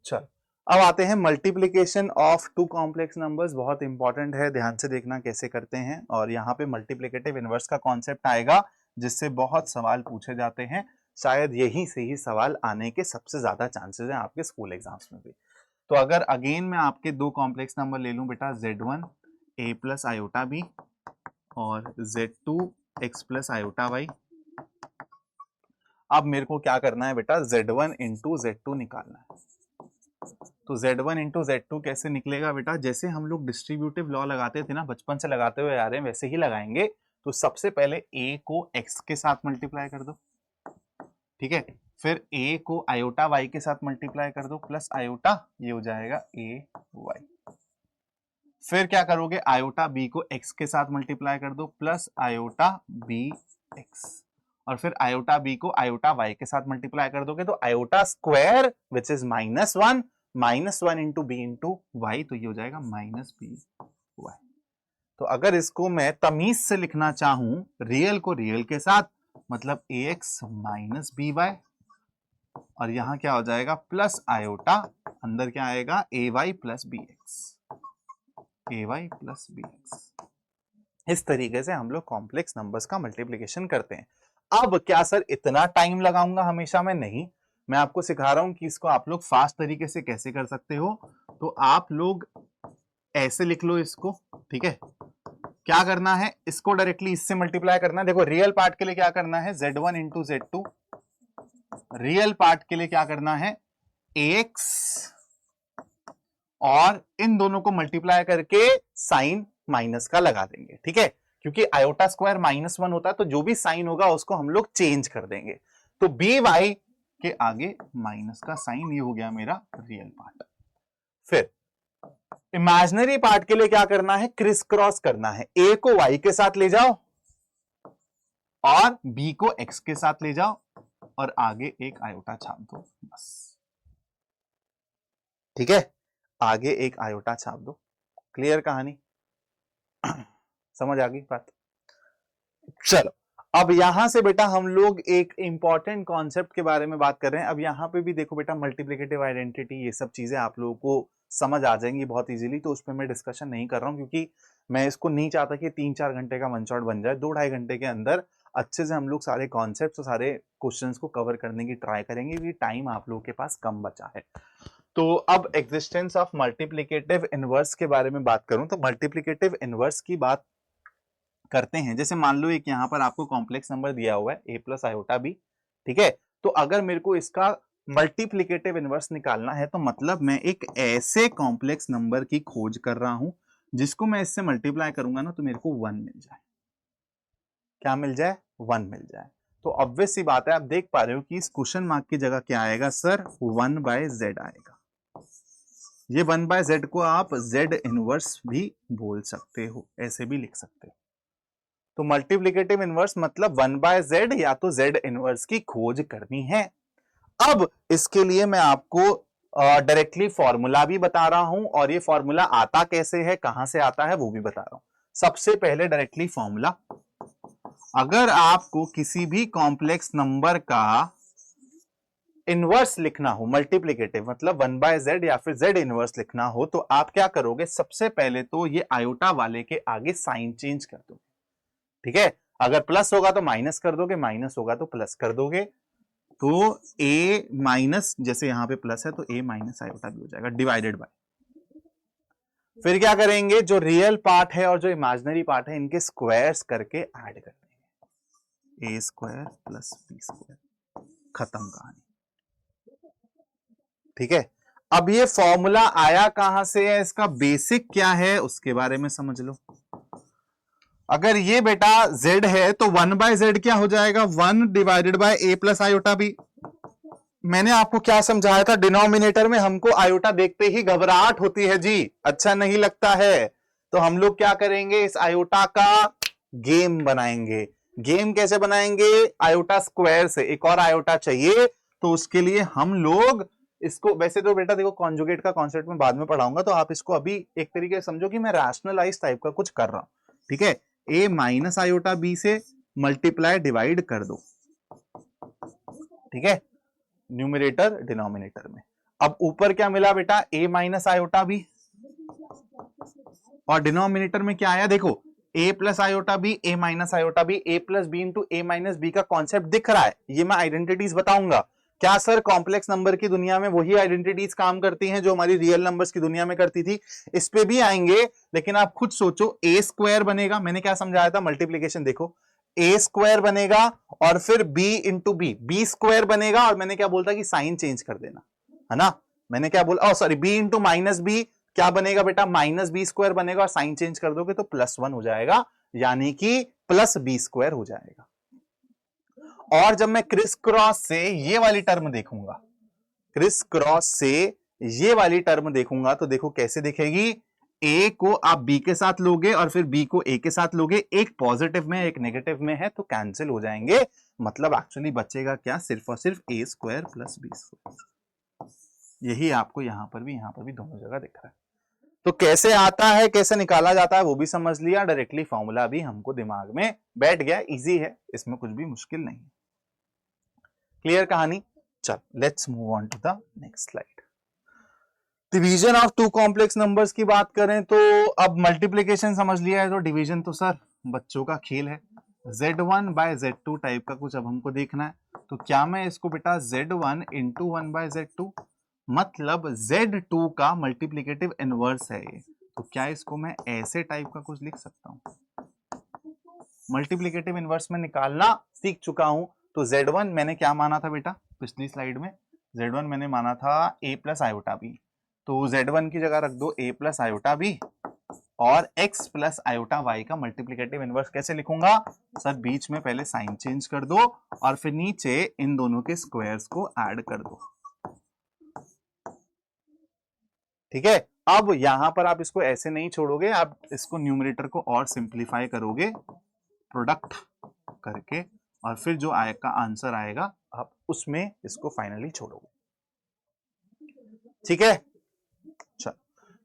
चल अब आते हैं multiplication of two complex numbers. बहुत इंपॉर्टेंट है, ध्यान से देखना कैसे करते हैं। और यहाँ पे मल्टीप्लिकेटिव इनवर्स का कॉन्सेप्ट आएगा जिससे बहुत सवाल पूछे जाते हैं। शायद यहीं से ही सवाल आने के सबसे ज्यादा चांसेस हैं आपके स्कूल एग्जाम्स में भी। तो अगर अगेन मैं आपके दो कॉम्प्लेक्स नंबर ले लूं बेटा, Z1 a plus iota b और Z2 x plus iota y। अब मेरे को क्या करना है बेटा? Z1 इंटू Z2 निकालना है। तो Z1 इंटू Z2 कैसे निकलेगा बेटा? जैसे हम लोग डिस्ट्रीब्यूटिव लॉ लगाते थे ना, बचपन से लगाते हुए आ रहे हैं, वैसे ही लगाएंगे। तो सबसे पहले a को x के साथ मल्टीप्लाई कर दो, ठीक है, फिर a को आयोटा y के साथ मल्टीप्लाई कर दो प्लस आयोटा, ये हो जाएगा ay। फिर क्या करोगे, आयोटा b को x के साथ मल्टीप्लाई कर दो प्लस आयोटा bx, और फिर आयोटा b को आयोटा y के साथ मल्टीप्लाई कर दोगे तो iota square which is -1 into b into y, तो ये हो जाएगा -by। तो अगर इसको मैं तमीज से लिखना चाहूं, रियल को रियल के साथ, मतलब ax माइनस by, और यहां क्या हो जाएगा प्लस आयोटा, अंदर क्या आएगा ay प्लस bx। इस तरीके से हम लोग कॉम्प्लेक्स नंबर्स का मल्टीप्लिकेशन करते हैं। अब क्या सर इतना टाइम लगाऊंगा हमेशा में? नहीं, मैं आपको सिखा रहा हूं कि इसको आप लोग फास्ट तरीके से कैसे कर सकते हो। तो आप लोग ऐसे लिख लो इसको, ठीक है। क्या करना है, इसको डायरेक्टली इससे मल्टीप्लाई करना है। देखो रियल पार्ट के लिए क्या करना है, Z1 into Z2, real part के लिए क्या करना है, AX, और इन दोनों को मल्टीप्लाई करके साइन माइनस का लगा देंगे, ठीक है, क्योंकि आयोटा स्क्वायर -1 होता है, तो जो भी साइन होगा उसको हम लोग चेंज कर देंगे। तो by के आगे माइनस का साइन, ये हो गया मेरा रियल पार्ट। फिर इमेजिनरी पार्ट के लिए क्या करना है, क्रिस क्रॉस करना है। a को y के साथ ले जाओ और b को x के साथ ले जाओ और आगे एक आयोटा छाप दो, बस, ठीक है, आगे एक आयोटा छाप दो। क्लियर कहानी? समझ आ गई बात? चलो अब यहां से बेटा हम लोग एक इंपॉर्टेंट कॉन्सेप्ट के बारे में बात कर रहे हैं। अब यहां पे भी देखो बेटा, मल्टीप्लिकेटिव आइडेंटिटी, ये सब चीजें आप लोगों को समझ आ जाएंगी बहुत इजीली, तो उस पर मैं डिस्कशन नहीं कर रहा हूं, क्योंकि मैं इसको नहीं चाहता कि 3-4 घंटे का वन शॉट बन जाए। 2-2.5 घंटे के अंदर अच्छे से हम लोग सारे कॉन्सेप्ट और सारे क्वेश्चंस को कवर करने की ट्राई करेंगे, क्योंकि टाइम आप लोगों के पास कम बचा है। तो अब एग्जिस्टेंस ऑफ मल्टीप्लिकेटिव इनवर्स के बारे में बात करूं, तो मल्टीप्लिकेटिव इनवर्स की बात करते हैं। जैसे मान लो एक यहां पर आपको कॉम्प्लेक्स नंबर दिया हुआ है a प्लस आयोटा b, ठीक है, तो अगर मेरे को इसका मल्टीप्लिकेटिव इनवर्स निकालना है, तो मतलब मैं एक ऐसे कॉम्प्लेक्स नंबर की खोज कर रहा हूं जिसको मैं इससे मल्टीप्लाई करूंगा ना, तो मेरे को 1 मिल जाए। क्या मिल जाए? 1 मिल जाए। तो ऑब्वियस सी बात है, आप देख पा रहे हो कि इस क्वेश्चन मार्क की जगह क्या आएगा सर, 1/z आएगा। ये 1/z को आप z इनवर्स भी बोल सकते हो, ऐसे भी लिख सकते हो। तो मल्टीप्लिकेटिव इनवर्स मतलब 1/z या तो z इनवर्स की खोज करनी है। अब इसके लिए मैं आपको डायरेक्टली फॉर्मूला भी बता रहा हूं, और ये फॉर्मूला आता कैसे है, कहां से आता है, वो भी बता रहा हूं। सबसे पहले डायरेक्टली फॉर्मूला, अगर आपको किसी भी कॉम्प्लेक्स नंबर का इनवर्स लिखना हो, मल्टीप्लिकेटिव मतलब 1/z या फिर z इनवर्स लिखना हो, तो आप क्या करोगे, सबसे पहले तो ये आयोटा वाले के आगे साइन चेंज कर दोगे, ठीक है। अगर प्लस होगा तो माइनस कर दोगे, माइनस होगा तो प्लस कर दोगे। तो a माइनस, जैसे यहां पे प्लस है तो a माइनस आयोटा भी हो जाएगा, डिवाइडेड बाय, फिर क्या करेंगे, जो रियल पार्ट है और जो इमेजिनरी पार्ट है इनके स्क्वायर्स करके ऐड कर देंगे, a square plus b square, खत्म कहानी, ठीक है। अब ये फॉर्मूला आया कहां से है, इसका बेसिक क्या है उसके बारे में समझ लो। अगर ये बेटा z है तो 1/z क्या हो जाएगा, 1 divided by a plus iota b। मैंने आपको क्या समझाया था, डिनोमिनेटर में हमको आयोटा देखते ही घबराहट होती है जी, अच्छा नहीं लगता है, तो हम लोग क्या करेंगे, इस आयोटा का गेम बनाएंगे। गेम कैसे बनाएंगे, आयोटा स्क्वायर से एक और आयोटा चाहिए, तो उसके लिए हम लोग इसको, वैसे तो बेटा देखो कॉन्जुगेट का कॉन्सेप्ट में बाद में पढ़ाऊंगा, तो आप इसको अभी एक तरीके से समझो कि मैं रैशनलाइज टाइप का कुछ कर रहा हूं, ठीक है। a माइनस आयोटा b से मल्टीप्लाई डिवाइड कर दो, ठीक है, न्यूमरेटर डिनोमिनेटर में। अब ऊपर क्या मिला बेटा, a माइनस आयोटा b, और डिनोमिनेटर में क्या आया, देखो a plus iota b, a minus iota b, a plus b into a minus b का कॉन्सेप्ट दिख रहा है। ये मैं आइडेंटिटीज बताऊंगा। क्या सर कॉम्प्लेक्स नंबर की दुनिया में वही आइडेंटिटीज काम करती हैं जो हमारी रियल नंबर्स की दुनिया में करती थी? इस पे भी आएंगे, लेकिन आप खुद सोचो, a स्क्वायर बनेगा, मैंने क्या समझाया था, मल्टीप्लीकेशन देखो, a स्क्वायर बनेगा और फिर b into b, b square बनेगा, और मैंने क्या बोलता कि साइन चेंज कर देना, है ना, मैंने क्या बोला, sorry, b into minus b क्या बनेगा बेटा, माइनस बी स्क्वायर बनेगा, और साइन चेंज कर दोगे तो +1 हो जाएगा, यानी कि प्लस बी स्क्वायर हो जाएगा। और जब मैं क्रिस क्रॉस से ये वाली टर्म देखूंगा, क्रिस क्रॉस से ये वाली टर्म देखूंगा, तो देखो कैसे दिखेगी, a को आप b के साथ लोगे और फिर b को a के साथ लोगे, एक पॉजिटिव में एक नेगेटिव में है तो कैंसिल हो जाएंगे, मतलब एक्चुअली बचेगा क्या, सिर्फ और सिर्फ a square plus B square. यही आपको यहां पर भी दोनों जगह दिख रहा है। तो कैसे आता है, कैसे निकाला जाता है वो भी समझ लिया, डायरेक्टली फॉर्मूला भी हमको दिमाग में बैठ गया, इजी है, इसमें कुछ भी मुश्किल नहीं है। क्लियर कहानी? चल let's move on to the next slide. Division of two complex numbers की बात करें तो अब मल्टीप्लीकेशन समझ लिया है, तो डिवीजन तो सर बच्चों का खेल है। Z1 बाय Z2 टाइप का कुछ अब हमको देखना है, तो क्या मैं इसको बेटा Z1 इंटू 1 बाय Z2, मतलब Z2 का मल्टीप्लीकेटिव इनवर्स है ये, तो क्या इसको मैं ऐसे टाइप का कुछ लिख सकता हूं? मल्टीप्लीकेटिव इनवर्स में निकालना सीख चुका हूं, तो Z1 मैंने क्या माना था बेटा पिछली स्लाइड में, Z1 मैंने माना था a प्लस आयोटा बी, तो Z1 की जगह रख दो a प्लस आयोटा बी, और x प्लस आयोटा y का मल्टीप्लीकेटिव इनवर्स कैसे लिखूंगा सर, बीच में पहले साइन चेंज कर दो और फिर नीचे इन दोनों के स्क्वायर्स को ऐड कर दो, ठीक है। अब यहां पर आप इसको ऐसे नहीं छोड़ोगे, आप इसको न्यूमरेटर को और सिंप्लीफाई करोगे प्रोडक्ट करके, और फिर जो का आंसर आएगा आप उसमें इसको फाइनली छोड़ोगे, ठीक है। चल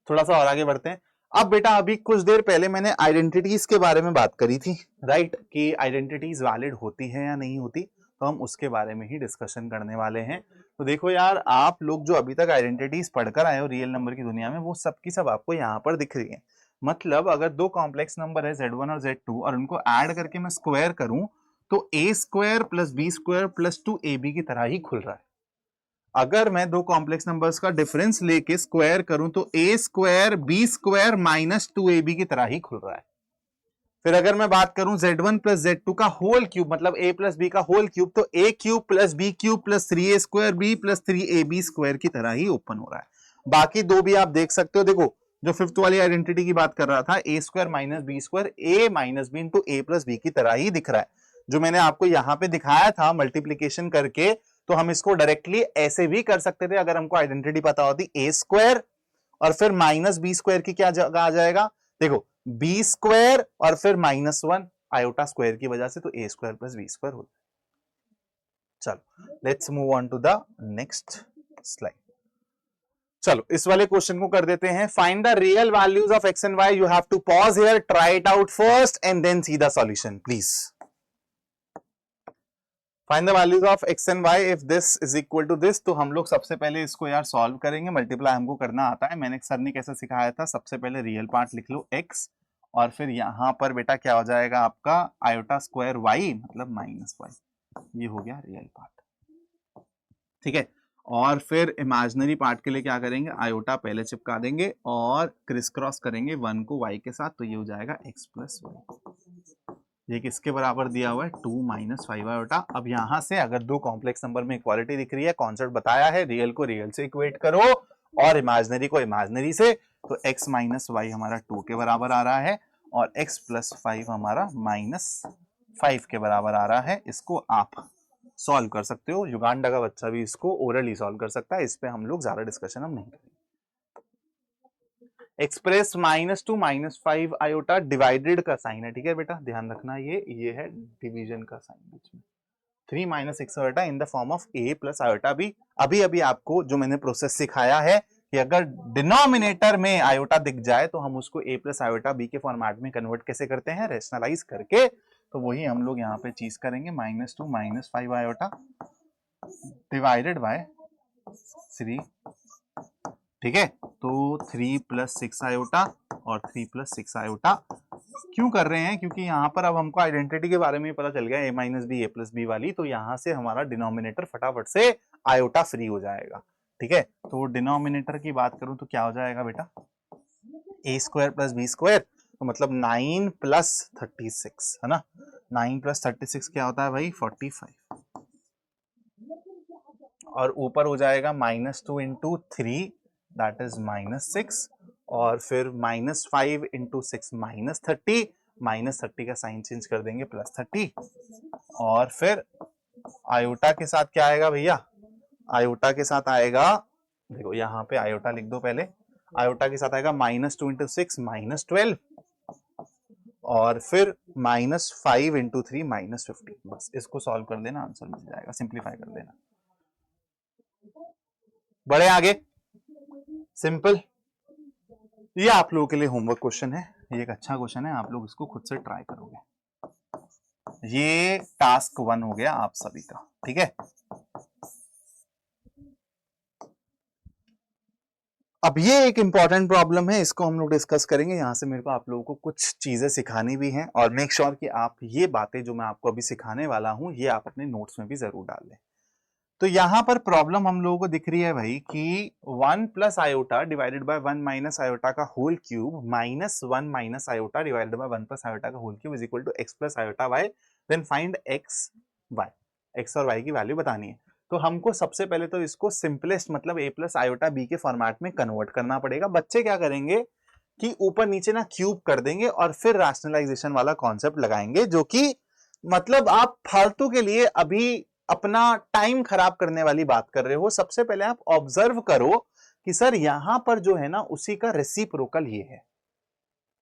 थोड़ा सा और आगे बढ़ते हैं। अब बेटा अभी कुछ देर पहले मैंने आइडेंटिटीज के बारे में बात करी थी, राइट, कि आइडेंटिटीज वैलिड होती है या नहीं होती, तो हम उसके बारे में ही डिस्कशन करने वाले हैं। तो देखो यार, आप लोग जो अभी तक आइडेंटिटीज पढ़कर आए हो रियल नंबर की दुनिया में, वो सब की सब आपको यहाँ पर दिख रही है। मतलब अगर दो कॉम्प्लेक्स नंबर है Z1 और Z2 और उनको ऐड करके मैं स्क्वायर करूं, तो a square plus B square plus 2ab की तरह ही खुल रहा है। अगर मैं दो कॉम्प्लेक्स नंबर्स का डिफरेंस लेके स्क्वायर करूं तो a square b square minus 2ab की तरह ही खुल रहा है। फिर अगर मैं बात करूं Z1 प्लस Z2 का होल क्यूब, मतलब a प्लस बी का होल क्यूब, तो a cube plus b cube plus 3a square b plus 3ab square की तरह ही ओपन हो रहा है। बाकी दो भी आप देख सकते हो, देखो जो फिफ्थ वाली आइडेंटिटी की बात कर रहा था, a square minus b square a minus b into a plus b की तरह ही दिख रहा है। जो मैंने आपको यहाँ पे दिखाया था मल्टीप्लीकेशन करके, तो हम इसको डायरेक्टली ऐसे भी कर सकते थे अगर हमको आइडेंटिटी पता होती, a स्क्वायर और फिर माइनस बी स्क्वायर की क्या जगह आ जाएगा, देखो बी स्क्वायर और फिर -1 आयोटा स्क्वायर की वजह से, तो a square plus B square हो जाए। चलो let's move on to the next slide. चलो इस वाले क्वेश्चन को कर देते हैं, find the real values of x and y, you have to pause here, try it out first and then see the solution please. Find the values of x and y if this is equal to this, तो हम लोग सबसे पहले इसको यार सॉल्व करेंगे, मल्टीप्लाई हमको करना आता है, मैंने सर ने कैसे सिखाया था, सबसे पहले रियल पार्ट लिख लो x, और फिर यहां पर बेटा क्या हो जाएगा आपका आयोटा स्क्वायर y मतलब -y, ये हो गया रियल पार्ट, ठीक है। और फिर इमेजिनरी पार्ट के लिए क्या करेंगे, आयोटा पहले चिपका देंगे और क्रिस क्रॉस करेंगे 1 को y के साथ, तो ये हो जाएगा x प्लस y। ये किसके बराबर दिया हुआ है, 2 माइनस 5 आयोटा। अब यहां से अगर दो कॉम्प्लेक्स नंबर में इक्वालिटी दिख रही है, कॉन्सेप्ट बताया है, रियल को रियल से इक्वेट करो और इमेजिनरी को इमेजिनरी से, तो x माइनस वाई हमारा 2 के बराबर आ रहा है और x प्लस 5 हमारा -5 के बराबर आ रहा है। इसको आप सॉल्व कर सकते हो, युगांडा का बच्चा भी इसको ओरली सॉल्व कर सकता है, इस पे हम लोग ज्यादा डिस्कशन हम नहीं करेंगे। एक्सप्रेस -2 -5 आयोटा डिवाइडेड का साइन है, ठीक है बेटा, ध्यान रखना, ये है डिवीजन का साइन बीच में, 3 minus 6 iota in the form of a plus iota b। अभी अभी आपको जो मैंने प्रोसेस सिखाया है कि अगर डिनोमिनेटर में आयोटा दिख जाए तो हम उसको a प्लस आयोटा b के फॉर्मेट में कन्वर्ट कैसे करते हैं, रेशनलाइज करके, तो वही हम लोग यहाँ पे चीज करेंगे, -2 -5 आयोटा डिवाइडेड बाय 3, ठीक है। तो 3 प्लस 6 आयोटा और 3 प्लस 6 आयोटा क्यों कर रहे हैं, क्योंकि यहाँ पर अब हमको आइडेंटिटी के बारे में पता चल गया, a minus b a plus b वाली, तो यहाँ से हमारा डिनोमिनेटर फटाफट से आयोटा फ्री हो जाएगा, ठीक है। तो डिनोमिनेटर की बात करूं तो क्या हो जाएगा बेटा, a square plus B square, तो मतलब 9 प्लस 36 है ना, 9 प्लस 36 क्या होता है भाई, 45, और ऊपर हो जाएगा -2 इंटू 3 दैट इज -6 और फिर -5 इंटू 6 -30 -30 का साइन चेंज कर देंगे +30 और फिर आयोटा के साथ क्या आएगा भैया, आयोटा के साथ आएगा, देखो यहाँ पे आयोटा लिख दो पहले, आयोटा के साथ आएगा -2 इंटू 6 -12 और फिर -5 इंटू 3 -15। बस इसको सॉल्व कर देना, आंसर मिल जाएगा, सिंप्लीफाई कर देना। बढ़े आगे, सिंपल। ये आप लोगों के लिए होमवर्क क्वेश्चन है, ये एक अच्छा क्वेश्चन है, आप लोग इसको खुद से ट्राई करोगे। ये टास्क 1 हो गया आप सभी का, ठीक है। अब ये एक इंपॉर्टेंट प्रॉब्लम है, इसको हम लोग डिस्कस करेंगे। यहां से मेरे को आप लोगों को कुछ चीजें सिखानी भी हैं और मेक श्योर कि आप ये बातें जो मैं आपको अभी सिखाने वाला हूं ये आप अपने नोट्स में भी जरूर डाल लें। तो यहां पर प्रॉब्लम हम लोगों को दिख रही है भाई कि 1 plus iota divided by 1 minus iota का whole cube -1 minus iota divided by 1 plus iota का whole cube is equal to x plus iota y, then find x और y की वैल्यू बतानी है। तो हमको सबसे पहले तो इसको सिंपलेस्ट मतलब a प्लस आयोटा b के फॉर्मेट में कन्वर्ट करना पड़ेगा। बच्चे क्या करेंगे कि ऊपर नीचे ना क्यूब कर देंगे और फिर रैशनलाइजेशन वाला कॉन्सेप्ट लगाएंगे, जो कि मतलब आप फालतू के लिए अभी अपना टाइम खराब करने वाली बात कर रहे हो। सबसे पहले आप ऑब्जर्व करो कि सर यहां पर जो है ना उसी का रेसिप्रोकल ये है,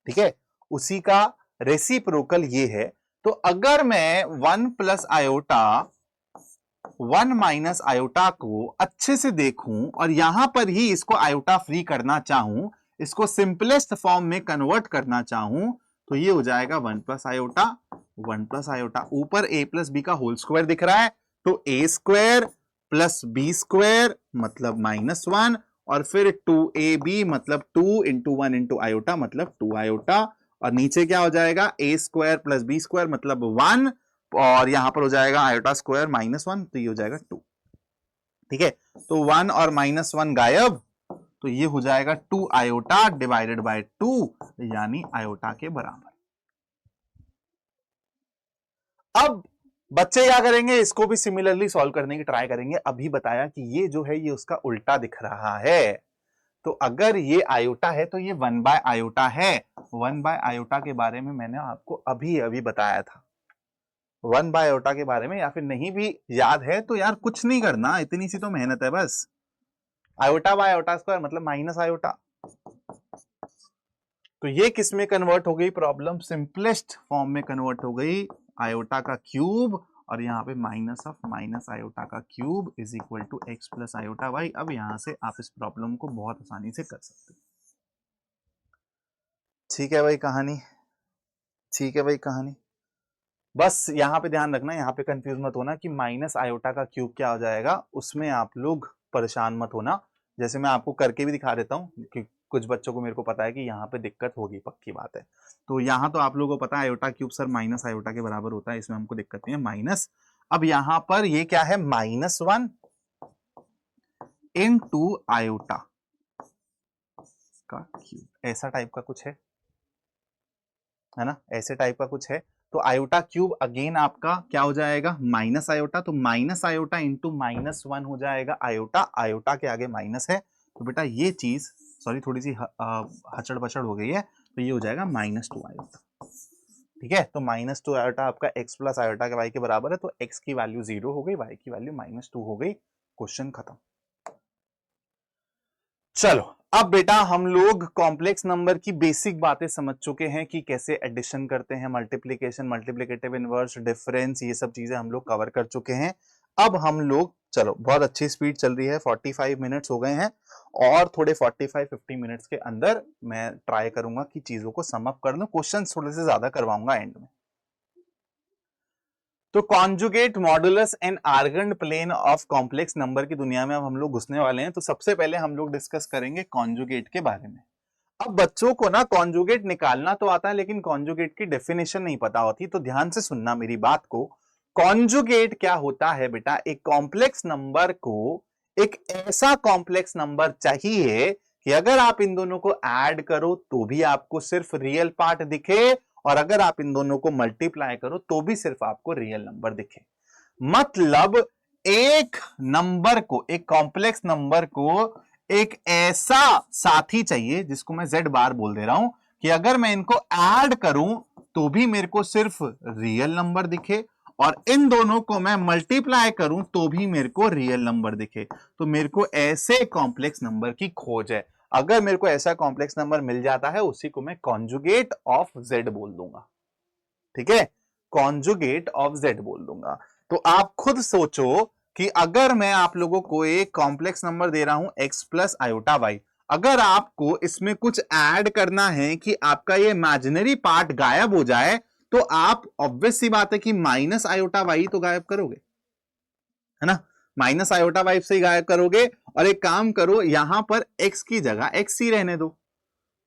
ठीक है, उसी का रेसिप्रोकल ये है। तो अगर मैं 1 प्लस आयोटा 1 माइनस आयोटा को अच्छे से देखूं और यहां पर ही इसको आयोटा फ्री करना चाहूं, इसको सिंपलेस्ट फॉर्म में कन्वर्ट करना चाहूं, तो ये हो जाएगा 1 प्लस आयोटा 1 प्लस आयोटा, ऊपर a प्लस बी का होल स्क्वायर दिख रहा है तो a square plus B square मतलब -1 और फिर 2ab मतलब 2 इंटू 1 इंटू आयोटा मतलब 2 आयोटा और नीचे क्या हो जाएगा a square plus B square मतलब 1 और यहां पर हो जाएगा आयोटा स्क्वायर -1 तो ये हो जाएगा 2, ठीक है। तो 1 और -1 गायब, तो ये हो जाएगा 2 आयोटा डिवाइडेड बाय 2 यानी आयोटा के बराबर। अब बच्चे क्या करेंगे, इसको भी सिमिलरली सॉल्व करने की ट्राई करेंगे। अभी बताया कि ये जो है ये उसका उल्टा दिख रहा है, तो अगर ये आयोटा है तो ये 1 बाय आयोटा है। 1 बाय आयोटा के बारे में मैंने आपको अभी अभी बताया था। 1 बाय आयोटा के बारे में या फिर नहीं भी याद है तो यार कुछ नहीं करना, इतनी सी तो मेहनत है बस। आयोटा बाय आयोटा स्क्वायर मतलब माइनस आयोटा। तो ये किस में कन्वर्ट हो गई प्रॉब्लम, सिंपलेस्ट फॉर्म में कन्वर्ट हो गई, आयोटा का क्यूब और यहाँ पे माइनस ऑफ माइनस आयोटा का cube is equal to x plus iota y. अब यहां से आप इस प्रॉब्लम को बहुत आसानी से कर सकते हो। ठीक है भाई कहानी, ठीक है भाई कहानी। बस यहाँ पे ध्यान रखना, यहाँ पे कंफ्यूज मत होना कि माइनस आयोटा का क्यूब क्या हो जाएगा, उसमें आप लोग परेशान मत होना। जैसे मैं आपको करके भी दिखा देता हूँ कि कुछ बच्चों को मेरे को पता है कि यहाँ पे दिक्कत होगी, पक्की बात है। तो यहाँ तो आप लोगों को पता है iota cube sir minus iota के बराबर होता है, इसमें हमको दिक्कत नहीं है माइनस। अब यहाँ पर ये क्या है -1 इनटू आयोटा का क्यूब, ऐसा टाइप का कुछ है ना, ऐसे टाइप का कुछ है। तो आयोटा क्यूब अगेन आपका क्या हो जाएगा माइनस आयोटा, तो माइनस आयोटा इंटू -1 हो जाएगा आयोटा, आयोटा के आगे माइनस है तो बेटा ये चीज सॉरी थोड़ी सी हचड़ बचड़ हो गई है, तो ये हो जाएगा -2 आयोटा, ठीक है। तो -2 आयोटा आपका x प्लस आयोटा के y के बराबर है, तो x की वैल्यू 0 हो गई, y की वैल्यू -2 हो गई, क्वेश्चन खत्म। चलो अब बेटा हम लोग कॉम्प्लेक्स नंबर की बेसिक बातें समझ चुके हैं कि कैसे एडिशन करते हैं, मल्टीप्लिकेशन, मल्टीप्लिकेटिव इनवर्स, डिफरेंस, ये सब चीजें हम लोग कवर कर चुके हैं। अब हम लोग चलो बहुत अच्छी स्पीड चल रही है, 45 मिनट्स हो गए हैं और थोड़े 45-50 मिनट्स के अंदर मैं ट्राई करूंगा कि चीजों को सम अप कर लूं, क्वेश्चन थोड़े से ज्यादा करवाऊंगा एंड में। तो conjugate, modulus and Argand plane of complex number की दुनिया में अब हम लोग घुसने वाले हैं। तो सबसे पहले हम लोग डिस्कस करेंगे कॉन्जुगेट के बारे में। अब बच्चों को ना कॉन्जुगेट निकालना तो आता है लेकिन कॉन्जुगेट की डेफिनेशन नहीं पता होती, तो ध्यान से सुनना मेरी बात को। कॉन्जुगेट क्या होता है बेटा, एक कॉम्प्लेक्स नंबर को एक ऐसा कॉम्प्लेक्स नंबर चाहिए कि अगर आप इन दोनों को ऐड करो तो भी आपको सिर्फ रियल पार्ट दिखे और अगर आप इन दोनों को मल्टीप्लाई करो तो भी सिर्फ आपको रियल नंबर दिखे। मतलब एक नंबर को, एक कॉम्प्लेक्स नंबर को एक ऐसा साथी चाहिए जिसको मैं z बार बोल दे रहा हूं कि अगर मैं इनको ऐड करूं तो भी मेरे को सिर्फ रियल नंबर दिखे और इन दोनों को मैं मल्टीप्लाई करूं तो भी मेरे को रियल नंबर दिखे। तो मेरे को ऐसे कॉम्प्लेक्स नंबर की खोज है। अगर मेरे को ऐसा कॉम्प्लेक्स नंबर मिल जाता है उसी को मैं कॉन्जुगेट ऑफ z बोल दूंगा। ठीक है, कॉन्जुगेट ऑफ z बोल दूंगा। तो आप खुद सोचो कि अगर मैं आप लोगों को एक कॉम्प्लेक्स नंबर दे रहा हूं x प्लस आयोटा वाई, अगर आपको इसमें कुछ ऐड करना है कि आपका ये इमेजिनरी पार्ट गायब हो जाए तो आप ऑब्वियस सी बात है कि माइनस आयोटा वाई तो गायब करोगे, है ना, माइनस आयोटा वाई से ही गायब करोगे। और एक काम करो, यहां पर x की जगह x ही रहने दो।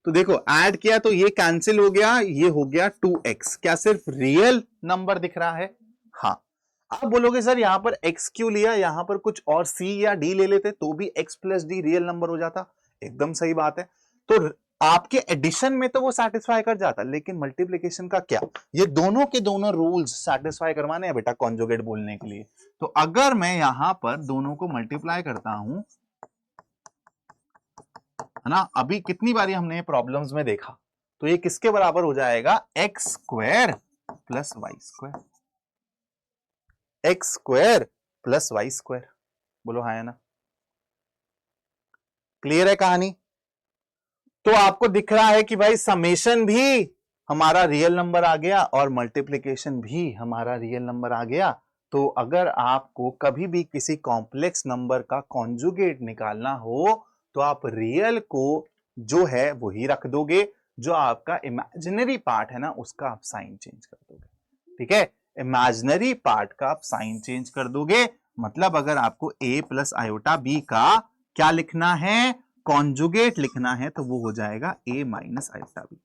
तो देखो ऐड किया तो ये कैंसिल हो गया, ये हो गया 2x। क्या सिर्फ रियल नंबर दिख रहा है? हाँ। आप बोलोगे सर यहां पर x क्यों लिया, यहां पर कुछ और c या d ले लेते तो भी x plus D real number हो जाता। एकदम सही बात है। तो आपके एडिशन में तो वो सेटिस्फाई कर जाता, लेकिन मल्टीप्लिकेशन का क्या, ये दोनों के दोनों रूल्स सेटिस्फाई करवाने हैं बेटा कॉन्जुगेट बोलने के लिए। तो अगर मैं यहां पर दोनों को मल्टीप्लाई करता हूं, है ना, अभी कितनी बारी हमने प्रॉब्लम्स में देखा, तो ये किसके बराबर हो जाएगा, x square plus Y square, x square plus Y square. बोलो हाँ या ना, क्लियर है कहानी? तो आपको दिख रहा है कि भाई समेशन भी हमारा रियल नंबर आ गया और मल्टीप्लिकेशन भी हमारा रियल नंबर आ गया। तो अगर आपको कभी भी किसी कॉम्प्लेक्स नंबर का कॉन्जुगेट निकालना हो तो आप रियल को जो है वो ही रख दोगे, जो आपका इमेजिनरी पार्ट है ना उसका आप साइन चेंज कर दोगे। ठीक है, इमेजिनरी पार्ट का आप साइन चेंज कर दोगे। मतलब अगर आपको a प्लस आयोटा बी का क्या लिखना है, कॉन्जुगेट लिखना है, तो वो हो जाएगा a माइनस आयोटा बी।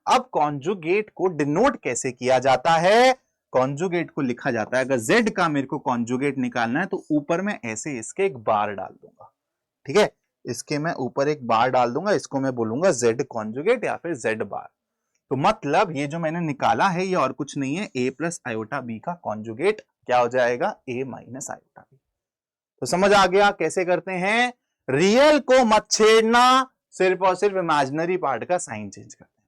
अब कॉन्जुगेट को डिनोट कैसे किया जाता है, कॉन्जुगेट को लिखा जाता है, अगर z का मेरे को कॉन्जुगेट निकालना है तो ऊपर में ऐसे इसके एक बार डाल दूंगा। ठीक है, इसके मैं ऊपर एक बार डाल दूंगा, इसको मैं बोलूंगा z कॉन्जुगेट या फिर z बार। तो मतलब ये जो मैंने निकाला है ये और कुछ नहीं है, a प्लस आयोटा बी का कॉन्जुगेट क्या हो जाएगा, a माइनस आयोटा बी। तो समझ आ गया कैसे करते हैं, रियल को मत छेड़ना, सिर्फ और सिर्फ इमेजिनरी पार्ट का साइन चेंज कर देना।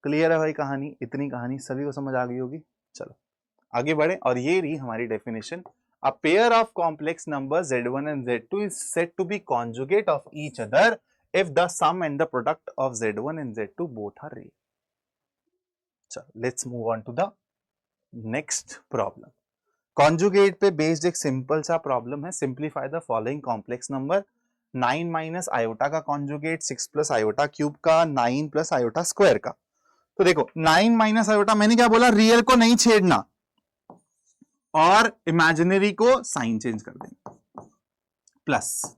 क्लियर है भाई कहानी? इतनी कहानी सभी को समझ आ गई होगी। चलो आगे बढ़े, और ये रही हमारी definition. A pair of complex numbers z1 and z2 is said to be conjugate of each other if the sum and the product of z1 and z2 both are real. चलो let's move on to the next problem. Conjugate पे बेस्ड एक सिंपल सा प्रॉब्लम है, simplify the following complex number. 9 minus iota का कॉन्जुगेट 6 प्लस आयोटा क्यूब का 9 प्लस आयोटा स्क्वायर का। तो देखो 9 माइनस आयोटा, मैंने क्या बोला, रियल को नहीं छेड़ना और इमेजिनरी को साइन चेंज कर देंगे, प्लस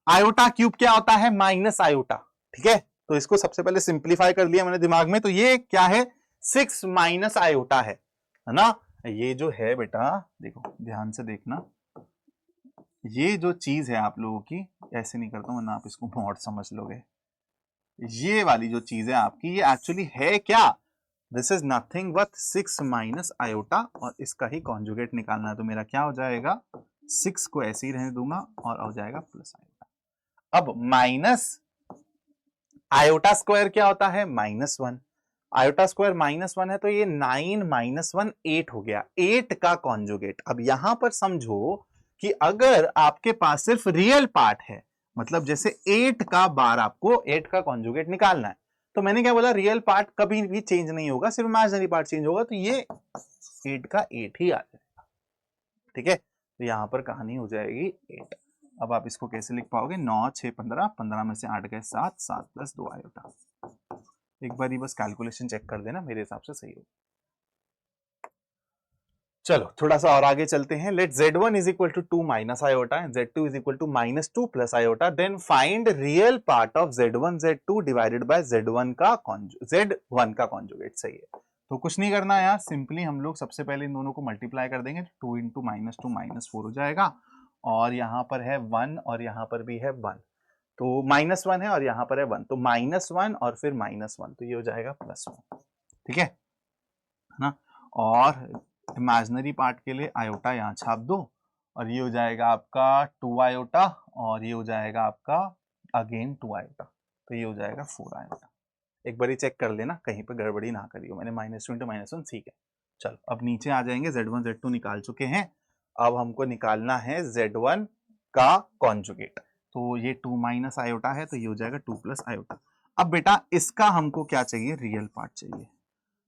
आयोटा क्यूब क्या होता है, माइनस आयोटा। ठीक है, तो इसको सबसे पहले सिंप्लीफाई कर लिया मैंने दिमाग में, तो ये क्या है, 6 माइनस आयोटा है ना। ये जो है बेटा देखो ध्यान से देखना, ये जो चीज है आप लोगों की, ऐसे नहीं करता हूं वरना आप इसको मॉड समझ लोगे। ये वाली जो चीज है आपकी, ये एक्चुअली है क्या, this is nothing but 6 minus iota, और इसका ही कॉन्जुगेट निकालना है। तो मेरा क्या हो जाएगा, 6 को ऐसे ही रहने दूंगा और हो जाएगा प्लस आयोटा। अब माइनस आयोटा स्क्वायर क्या होता है, -1, आयोटा स्क्वायर -1 है, तो ये 9 माइनस 1 8 हो गया, 8 का कॉन्जुगेट। अब यहां पर समझो कि अगर आपके पास सिर्फ रियल पार्ट है, मतलब जैसे 8 का बार आपको 8 का कॉन्जुगेट निकालना है, तो मैंने क्या बोला, रियल पार्ट कभी भी चेंज नहीं होगा, सिर्फ इमेजिनरी पार्ट चेंज होगा, तो ये 8 का 8 ही आ जाएगा। ठीक है, तो यहां पर कहानी हो जाएगी 8। अब आप इसको कैसे लिख पाओगे, 9 6 15, 15 में से 8 गए 7, 7 प्लस 2 आयोटा। एक बार ही बस कैलकुलेशन चेक कर देना, मेरे हिसाब से सही हो। चलो थोड़ा सा और आगे चलते हैं। Let z1 is equal to 2 minus iota and z2 is equal to -2 plus iota, then find real part of z1 z2 divided by z1 का कॉन्जुगेट। सही है, तो कुछ नहीं करना यार, सिंपली हम लोग सबसे पहले इन दोनों को मल्टीप्लाई कर देंगे, 2 इंटू -2 -4 हो जाएगा, और यहां पर है 1 और यहां पर भी है 1, तो -1 है और यहां पर है 1, तो -1 और फिर -1, तो ये हो जाएगा +1। ठीक है ना, और इमेजिनरी पार्ट के लिए आयोटा यहाँ छाप दो और ये हो जाएगा आपका 2 आयोटा और ये हो जाएगा आपका अगेन 2 आयोटा, तो ये हो जाएगा 4 आयोटा। एक बार चेक कर लेना कहीं पे गड़बड़ी ना करी हो, मैंने -2 × -1 ठीक है। चलो अब नीचे आ जाएंगे, Z1 Z2 निकाल चुके हैं, अब हमको निकालना है Z1 का कॉन्जुगेट। तो ये 2 माइनस आयोटा है तो ये हो जाएगा 2 प्लस आयोटा। अब बेटा इसका हमको क्या चाहिए, रियल पार्ट चाहिए।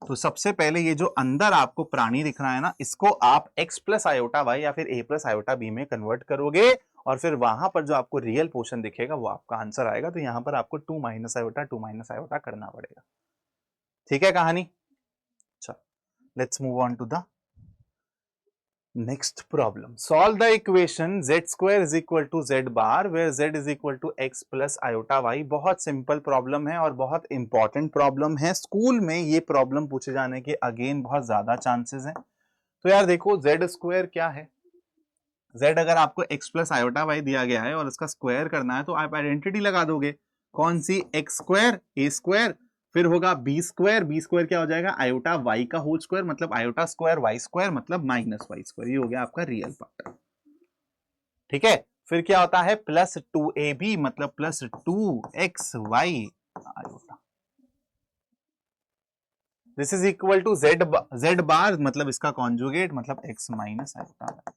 तो सबसे पहले ये जो अंदर आपको प्राणी दिख रहा है ना, इसको आप x प्लस आयोटा वाई या फिर a प्लस आयोटा बी में कन्वर्ट करोगे और फिर वहां पर जो आपको रियल पोर्शन दिखेगा वो आपका आंसर आएगा। तो यहां पर आपको 2 माइनस आयोटा करना पड़ेगा। ठीक है कहानी। चलो let's move on to the next problem. Solve the equation z square is equal to z bar where z is equal to x plus iota y। बहुत सिंपल प्रॉब्लम है और बहुत इंपॉर्टेंट प्रॉब्लम है। स्कूल में ये प्रॉब्लम पूछे जाने के अगेन बहुत ज्यादा चांसेस हैं। तो यार देखो z स्क्वायर क्या है, z अगर आपको x प्लस आयोटा y दिया गया है और इसका स्क्वायर करना है तो आप आइडेंटिटी लगा दोगे। कौन सी, x स्क्वायर a स्क्वायर, फिर होगा बी स्क्वायर, बी स्क्वायर क्या हो जाएगा आयोटा वाई का होल स्क्वायर मतलब आयोटा स्क्वायर, वाई स्क्वायर मतलब माइनस वाई स्क्वायर। ये हो गया आपका रियल पार्ट। ठीक है, फिर क्या होता है प्लस 2ab मतलब plus 2xy iota. This is equal to z bar मतलब इसका कॉन्जुगेट मतलब x माइनस आयोटा।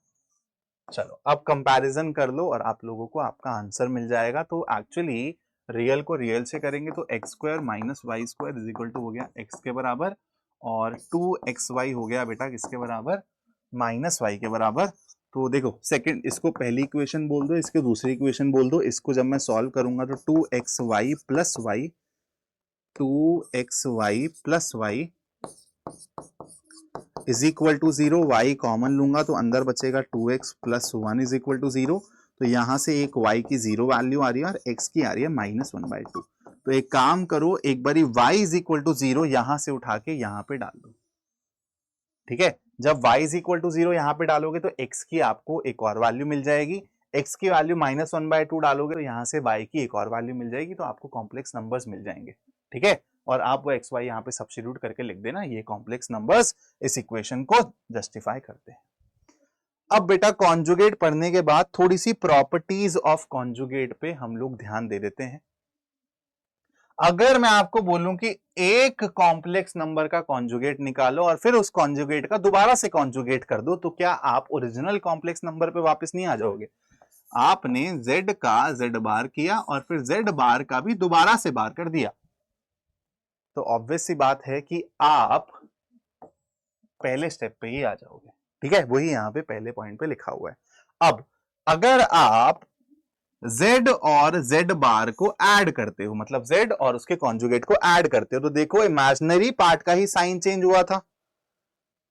चलो अब कंपैरिजन कर लो और आप लोगों को आपका आंसर मिल जाएगा। तो एक्चुअली रियल को रियल से करेंगे तो x square minus y square is equal to हो गया x के बराबर और 2xy हो गया बेटा किसके बराबर, माइनस वाई के बराबर। तो देखो सेकंड, इसको पहली इक्वेशन बोल दो, इसको दूसरी इक्वेशन बोल दो। इसको जब मैं सॉल्व करूंगा तो 2xy plus y, 2xy plus y is equal to 0, y common लूंगा तो अंदर बचेगा 2x plus 1 is equal to 0। तो यहां से एक y की 0 वैल्यू आ रही है और x की आ रही है -1/2। तो एक काम करो, एक बारी y इज इक्वल टू 0 यहां से उठा के यहां पे डाल दो। ठीक है, जब y इज इक्वल टू 0 यहां पे डालोगे तो x की आपको एक और वैल्यू मिल जाएगी, x की वैल्यू -1/2 डालोगे तो यहां से y की एक और वैल्यू मिल जाएगी, तो आपको कॉम्प्लेक्स नंबर्स मिल जाएंगे। ठीक है, और आप वो एक्स वाई यहाँ पे सब्स्टिट्यूट करके लिख देना, ये कॉम्प्लेक्स नंबर्स इस इक्वेशन को जस्टिफाई करते हैं। अब बेटा कॉन्जुगेट पढ़ने के बाद थोड़ी सी प्रॉपर्टीज ऑफ कॉन्जुगेट पे हम लोग ध्यान दे देते हैं। अगर मैं आपको बोलूं कि एक कॉम्प्लेक्स नंबर का कॉन्जुगेट निकालो और फिर उस कॉन्जुगेट का दोबारा से कॉन्जुगेट कर दो, तो क्या आप ओरिजिनल कॉम्प्लेक्स नंबर पे वापस नहीं आ जाओगे? आपने z का z बार किया और फिर z बार का भी दोबारा से बार कर दिया, तो ऑब्वियस सी बात है कि आप पहले स्टेप पे ही आ जाओगे। ठीक है, वही यहां पे पहले पॉइंट पे लिखा हुआ है। अब अगर आप z और z बार को ऐड करते हो, मतलब z और उसके कॉन्जुगेट को ऐड करते हो, तो देखो इमेजिनरी पार्ट का ही साइन चेंज हुआ था,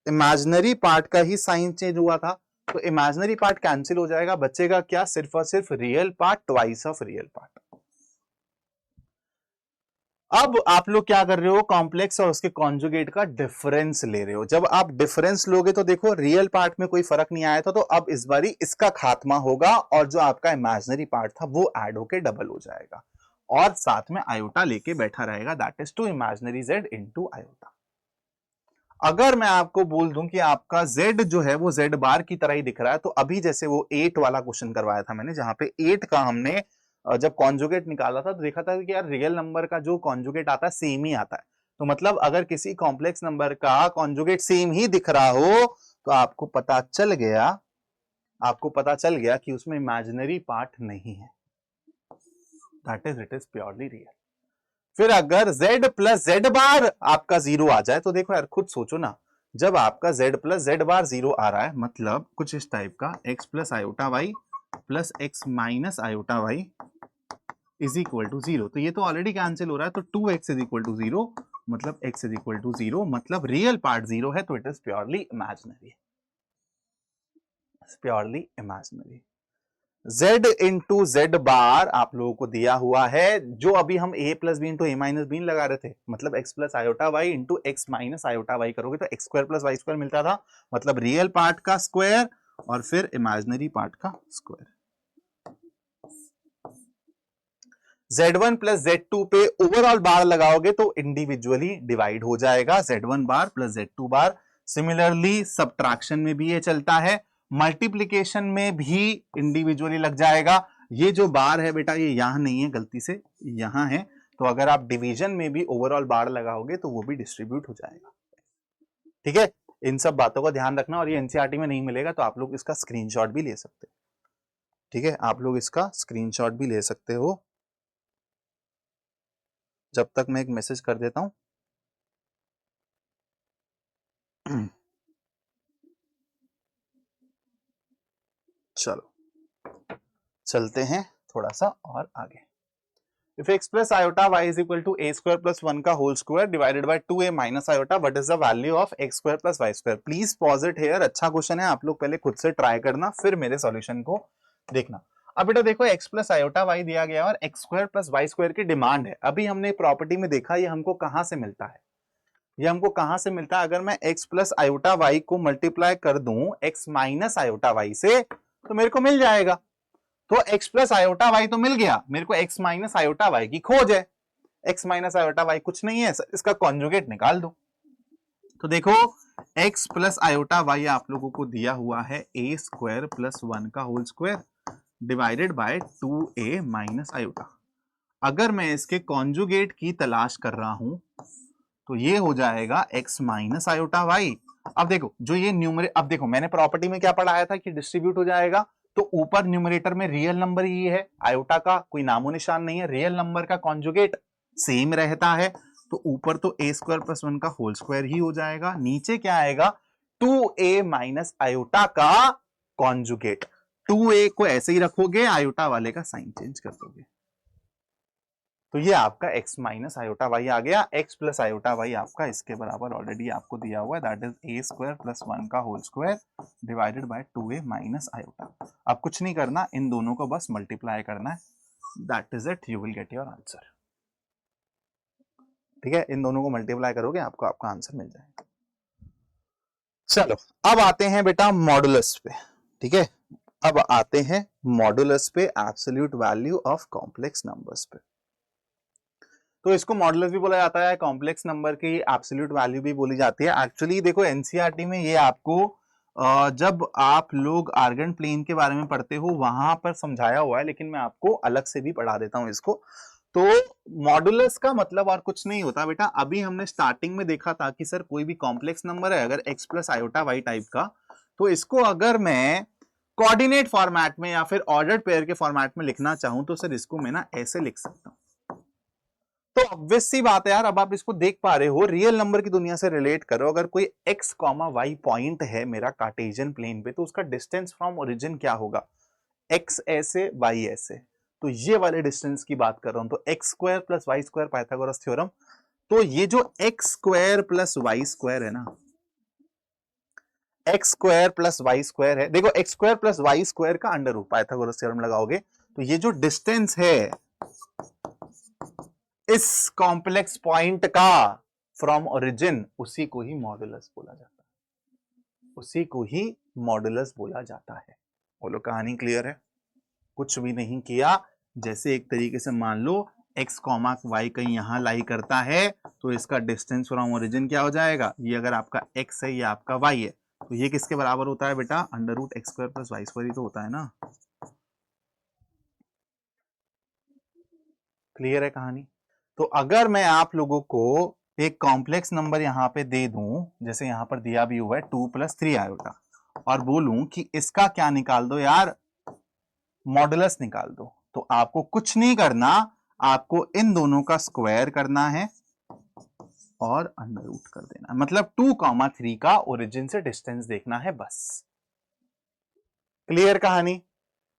इमेजिनरी पार्ट का ही साइन चेंज हुआ था, तो इमेजिनरी पार्ट कैंसिल हो जाएगा, बचेगा क्या, सिर्फ और सिर्फ real part, twice of real part. अब आप लोग क्या कर रहे हो, कॉम्प्लेक्स और उसके कॉन्जुगेट का डिफरेंस ले रहे हो। जब आप डिफरेंस लोगे तो देखो रियल पार्ट में कोई फर्क नहीं आया था, तो अब इस बारी इसका खात्मा होगा और जो आपका इमेजिनरी पार्ट था वो ऐड होके डबल हो जाएगा और साथ में आयोटा लेके बैठा रहेगा, that is 2 imaginary z into iota. अगर मैं आपको बोल दूं कि आपका z जो है वो z बार की तरह ही दिख रहा है, तो अभी जैसे वो 8 वाला क्वेश्चन करवाया था मैंने, जहां पे 8 का हमने जब कॉन्जुगेट निकाला था तो देखा था कि यार रियल नंबर का जो कॉन्जुगेट आता है सेम ही आता है। तो मतलब अगर किसी कॉम्प्लेक्स नंबर का कॉन्जुगेट सेम ही दिख रहा हो तो आपको पता चल गया कि उसमें इमेजिनरी पार्ट नहीं है, that is it is purely real. फिर अगर z प्लस z बार आपका 0 आ जाए, तो देखो यार खुद सोचो ना, जब आपका z प्लस z बार 0 आ रहा है मतलब कुछ इस टाइप का, x plus iota y plus x minus iota y is equal to 0, तो ये तो ऑलरेडी कैंसिल हो रहा है, तो 2x इज इक्वल टू 0 मतलब x इज इक्वल टू 0 मतलब रियल पार्ट 0 है, तो it is purely imaginary, purely imaginary. z into z बार आप लोगों को दिया हुआ है, जो अभी हम a plus b into a minus b लगा रहे थे, मतलब x plus iota y into x minus iota y करोगे तो x square plus Y square मिलता था, मतलब रियल पार्ट का स्क्वायर और फिर इमेजिनरी पार्ट का स्क्वायर। z1 प्लस z2 पे ओवरऑल बार लगाओगे तो इंडिविजुअली डिवाइड हो जाएगा, z1 बार प्लस z2 बार सिमिलरली सब्ट्रैक्शन में भी ये चलता है, मल्टीप्लिकेशन में भी इंडिविजुअली लग जाएगा। ये जो बार है बेटा ये यहां नहीं है, गलती से यहां है, तो अगर आप डिवीजन में भी ओवरऑल बार लगाओगे तो वो भी डिस्ट्रीब्यूट हो जाएगा। ठीक है, इन सब बातों का ध्यान रखना, और ये एनसीईआरटी में नहीं मिलेगा तो आप लोग इसका स्क्रीनशॉट भी ले सकते हो। ठीक है, आप लोग इसका स्क्रीनशॉट भी ले सकते हो। जब तक मैं एक मैसेज कर देता हूं। चलो चलते हैं थोड़ा सा और आगे। If x plus iota y is equal to a square plus 1 का whole square divided by 2a minus iota, what is the value of x square plus y square? Please pause it here। अच्छा क्वेश्चन है, आप लोग पहले खुद से ट्राई करना फिर मेरे सॉल्यूशन को देखना। अब बेटा देखो x प्लस आयोटा y दिया गया और x square plus Y square की डिमांड है। अभी हमने प्रॉपर्टी में देखा ये हमको कहां से मिलता है, ये हमको कहां से मिलता है, अगर मैं x प्लस आयोटा y को मल्टीप्लाई कर दूं x माइनस आयोटा y से तो मेरे को मिल जाएगा। तो x प्लस आयोटा वाई तो मिल गया, मेरे को x माइनस आयोटा वाई की खोज है। x माइनस आयोटा वाई कुछ नहीं है, इसका कॉन्जुगेट निकाल दो। तो देखो x प्लस आयोटा वाई आप लोगों को दिया हुआ है a स्क्वायर प्लस 1 का whole square divided by 2a minus iota. अगर मैं इसके कॉन्जुगेट की तलाश कर रहा हूं तो ये हो जाएगा x माइनस आयोटा वाई। अब देखो जो ये न्यूमरेटर, अब देखो मैंने प्रॉपर्टी में क्या पढ़ाया था कि डिस्ट्रीब्यूट हो जाएगा, तो ऊपर न्यूमरेटर में रियल नंबर ही है, आयोटा का कोई नामो निशान नहीं है, रियल नंबर का कॉन्जुगेट सेम रहता है, तो ऊपर तो a स्क्वायर प्लस 1 का होल स्क्वायर ही हो जाएगा, नीचे क्या आएगा 2a माइनस आयोटा का कॉन्जुगेट। 2a को ऐसे ही रखोगे, आयोटा वाले का साइन चेंज कर दोगे, तो ये आपका x माइनस आयोटा वाई आ गया। x प्लस आयोटा वाई आपका इसके बराबर ऑलरेडी आपको दिया हुआ है, that is a square plus 1 का whole square divided by 2a minus iota. अब कुछ नहीं करना, इन दोनों को बस मल्टीप्लाई करना है, that is it, you will get your answer. ठीक है, इन दोनों को मल्टीप्लाई करोगे आपको आपका आंसर मिल जाएगा। चलो अब आते हैं बेटा मॉडुलस पे। ठीक है, अब आते हैं मॉडुलस पे, absolute value of complex numbers पे। तो इसको मॉडुलस भी बोला जाता है, कॉम्प्लेक्स नंबर की एब्सोल्यूट वैल्यू भी बोली जाती है। एक्चुअली देखो एनसीईआरटी में ये आपको जब आप लोग आर्गन प्लेन के बारे में पढ़ते हो वहां पर समझाया हुआ है, लेकिन मैं आपको अलग से भी पढ़ा देता हूं इसको। तो मॉडुलस का मतलब और कुछ नहीं होता बेटा, अभी हमने स्टार्टिंग में देखा था कि सर कोई भी कॉम्प्लेक्स नंबर है अगर x plus iota y type का, तो इसको अगर मैं कोऑर्डिनेट फॉर्मेट में या फिर ऑर्डर्ड पेयर के फॉर्मेट में लिखना चाहूं तो सर इसको मैं ना ऐसे लिख सकता हूं। तो ऑब्वियस सी बात है यार, अब आप इसको देख पा रहे हो, रियल नंबर की दुनिया से रिलेट करो, अगर कोई x, y पॉइंट है मेरा कार्टेशियन प्लेन पे तो उसका डिस्टेंस फ्रॉम ओरिजिन क्या होगा, x ऐसे y ऐसे, तो ये वाले डिस्टेंस की बात कर रहा हूं। तो x square plus Y square Pythagoras theorem, तो ये जो x square plus Y square है ना, x square plus Y square है, देखो x square plus Y square का अंडर रूट पाइथागोरस थ्योरम लगाओगे तो ये जो डिस्टेंस है इस कॉम्प्लेक्स पॉइंट का फ्रॉम ओरिजिन, उसी को ही मॉडुलस बोला जाता है, उसी को ही मॉडुलस बोला जाता है। बोलो कहानी क्लियर है? कुछ भी नहीं किया, जैसे एक तरीके से मान लो x कॉमा y कहीं यहां लाई करता है तो इसका डिस्टेंस फ्रॉम ओरिजिन क्या हो जाएगा, ये अगर आपका x है ये आपका y है, तो ये किसके बराबर होता है बेटा, under root x square plus Y square ही तो होता है ना। क्लियर है कहानी? तो अगर मैं आप लोगों को एक कॉम्प्लेक्स नंबर यहां पे दे दूं, जैसे यहां पर दिया भी हुआ है 2 प्लस 3 आयोटा, और बोलूं कि इसका क्या निकाल दो यार, मॉडुलस निकाल दो, तो आपको कुछ नहीं करना, आपको इन दोनों का स्क्वायर करना है और अंडर रूट कर देना, मतलब 2, 3 का ओरिजिन से डिस्टेंस देखना है बस। क्लियर कहानी?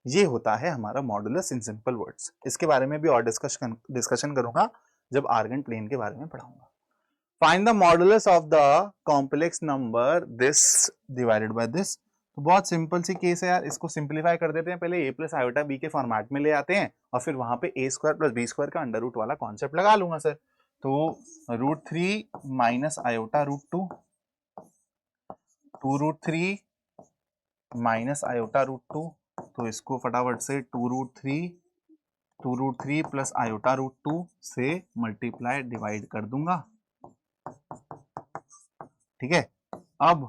ये होता है हमारा मॉडुलस इन सिंपल वर्ड्स। इसके बारे में भी और डिस्कशन करूंगा जब आर्गन प्लेन के बारे में पढ़ाऊंगा। Find the modulus of the complex number this divided by this. तो बहुत सिंपल सी केस है यार, इसको सिंप्लीफाई कर देते हैं, पहले a प्लस आयोटा b के फॉर्मेट में ले आते हैं और फिर वहां पे a square plus B square का अंडर रूट वाला कॉन्सेप्ट लगा लूंगा सर। तो √3 माइनस आयोटा √2, 2√3 माइनस आयोटा √2, तो इसको फटाफट से 2√3 प्लस आयोटा √2 से मल्टीप्लाई डिवाइड कर दूंगा। ठीक है, अब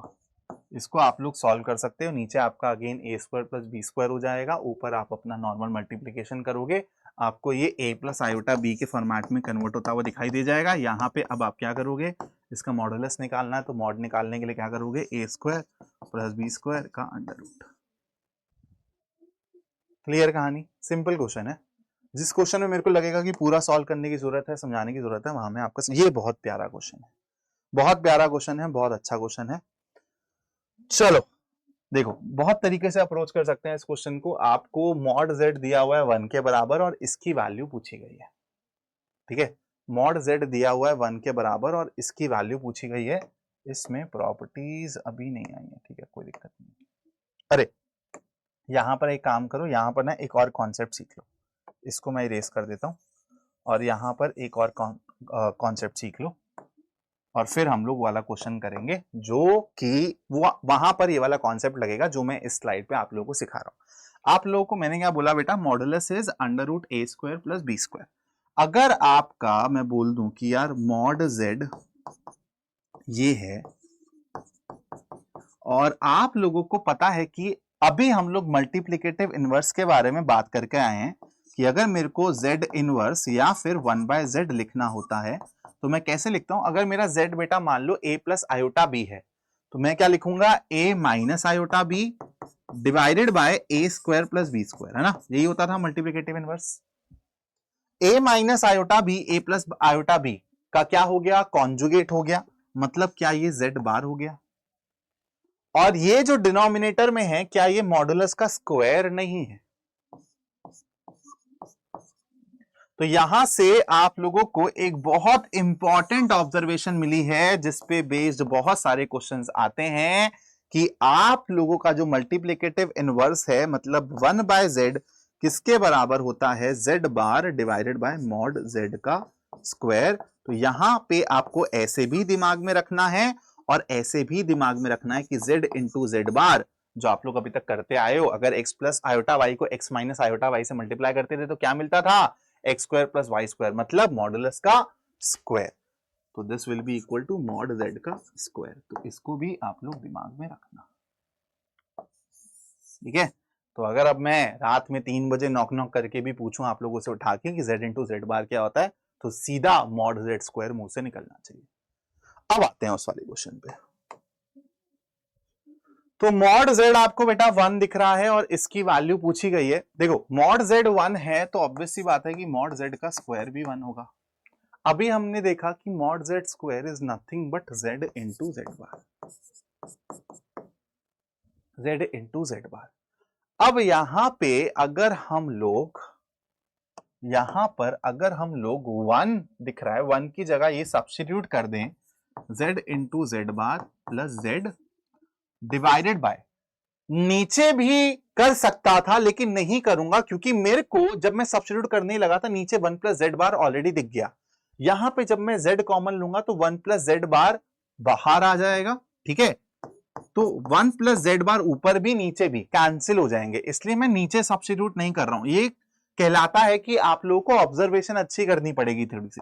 इसको आप लोग सॉल्व कर सकते हो। नीचे आपका अगेन ए स्क्वायर प्लस बी स्क्वायर हो जाएगा, ऊपर आप अपना नॉर्मल मल्टीप्लीकेशन करोगे, आपको ये ए प्लस आयोटा बी के फॉर्मेट में कन्वर्ट होता हुआ दिखाई दे जाएगा। यहाँ पे अब आप क्या करोगे, इसका मॉडुलस निकालना है, तो मॉड निकालने के लिए क्या करोगे, ए स्क्वायर प्लस बी स्क्वायर का अंडर रूट। क्लियर कहानी, सिंपल क्वेश्चन है। जिस क्वेश्चन में मेरे को लगेगा कि पूरा सॉल्व करने की जरूरत है, समझाने की जरूरत है, वहां में आपका ये बहुत प्यारा क्वेश्चन है, बहुत प्यारा क्वेश्चन है, बहुत अच्छा क्वेश्चन है। चलो देखो, बहुत तरीके से अप्रोच कर सकते हैं इस क्वेश्चन को। आपको मॉड z दिया हुआ है 1 के बराबर और इसकी वैल्यू पूछी गई है, ठीक है। मॉड z दिया हुआ है 1 के बराबर और इसकी वैल्यू पूछी गई है। इसमें प्रॉपर्टीज अभी नहीं आई है, ठीक है, कोई दिक्कत नहीं। अरे यहां पर एक काम करो, यहां पर ना एक और कॉन्सेप्ट सीख लो, इसको मैं इरेज कर देता हूं और यहां पर एक और कॉन्सेप्ट सीख लो और फिर हम लोग वाला क्वेश्चन करेंगे, जो कि वो वहां पर ये वाला कॉन्सेप्ट लगेगा जो मैं इस स्लाइड पे आप लोगों को सिखा रहा हूं। आप लोगों को मैंने क्या बोला बेटा, modulus is under root A square plus B square. अगर आपका मैं बोल दूं कि यार मॉड z ये है और आप लोगों को पता है कि अभी हम लोग मल्टीप्लिकेटिव इनवर्स के बारे में बात करके आए हैं कि अगर मेरे को z इनवर्स या फिर 1/z लिखना होता है तो मैं कैसे लिखता हूं। अगर मेरा z बेटा मान लो a प्लस आयोटा b है तो मैं क्या लिखूंगा, a minus iota b divided by a square plus b square, है ना, यही होता था multiplicative inverse. a minus iota b a plus iota b का क्या हो गया, कॉन्जुगेट हो गया, मतलब क्या ये z बार हो गया। और ये जो डिनोमिनेटर में है क्या ये मॉडुलस का स्क्वायर नहीं है। तो यहां से आप लोगों को एक बहुत इंपॉर्टेंट ऑब्जर्वेशन मिली है जिसपे बेस्ड बहुत सारे क्वेश्चंस आते हैं कि आप लोगों का जो मल्टीप्लिकेटिव इनवर्स है मतलब 1/z किसके बराबर होता है, z bar divided by mod z का स्क्वायर। तो यहां पे आपको ऐसे भी दिमाग में रखना है और ऐसे भी दिमाग में रखना है कि z इंटू जेड बार जो आप लोग अभी तक करते आए हो, अगर x प्लस आयोटा वाई को x माइनस आयोटा वाई से मल्टीप्लाई करते थे तो क्या मिलता था, X square plus Y square, मतलब मॉडुलस का स्क्वायर। तो this will be equal to mod z का स्क्वायर। तो इसको भी आप लोग दिमाग में रखना, ठीक है। तो अगर अब मैं रात में 3 बजे नॉक नॉक करके भी पूछूं आप लोगों से उठा के कि z इंटू जेड बार क्या होता है, तो सीधा मॉड z स्क्वायर मुंह से निकलना चाहिए। अब आते हैं उस वाले क्वेश्चन पे। तो मॉड z आपको बेटा 1 दिख रहा है और इसकी वैल्यू पूछी गई है। देखो मॉड z 1 है तो ऑब्वियस सी बात है कि मॉड z का स्क्वायर भी 1 होगा। अभी हमने देखा कि mod z square is nothing but z into z bar, z into z bar. अब यहां पे अगर हम लोग अगर हम लोग 1 दिख रहा है, 1 की जगह ये सब्स्टिट्यूट कर दें z into z bar plus z divided by, नीचे भी कर सकता था लेकिन नहीं करूंगा क्योंकि मेरे को जब मैं सब्स्टिट्यूट करने लगा था नीचे 1 प्लस जेड बार ऑलरेडी दिख गया। यहां पे जब मैं z कॉमन लूंगा तो 1 प्लस जेड बार बाहर आ जाएगा, ठीक है। तो 1 प्लस जेड बार ऊपर भी नीचे भी कैंसिल हो जाएंगे, इसलिए मैं नीचे सब्स्टिट्यूट नहीं कर रहा हूं। ये कहलाता है कि आप लोगों को ऑब्जर्वेशन अच्छी करनी पड़ेगी थोड़ी सी,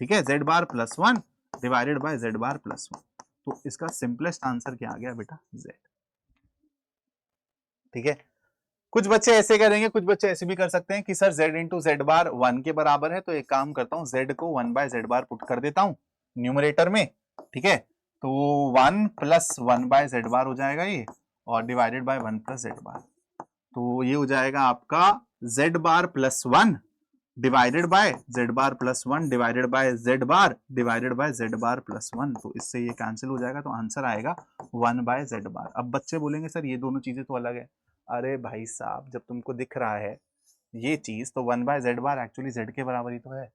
ठीक है। Z bar plus 1 divided by Z bar plus 1, तो इसका सिंपलेस्ट आंसर क्या आ गया बेटा, z, ठीक है। कुछ बच्चे ऐसे करेंगे, कुछ बच्चे ऐसे भी कर सकते हैं कि सर z इंटू जेड बार 1 के बराबर है, तो एक काम करता हूं z को 1 बाय जेड बार पुट कर देता हूं न्यूमरेटर में, ठीक है। तो 1 प्लस 1 बाय जेड बार हो जाएगा ये और डिवाइडेड बाय 1 प्लस जेड बार, तो ये हो जाएगा आपका z bar plus 1 divided by Z bar plus 1 divided by Z bar divided by Z bar plus 1, तो इससे ये कैंसिल हो जाएगा, तो आंसर आएगा 1 बाय जेड बार। अब बच्चे बोलेंगे सर ये दोनों चीजें तो अलग है। अरे भाई साहब, जब तुमको दिख रहा है ये चीज तो 1 बाय जेड बार एक्चुअली जेड के बराबर ही तो है,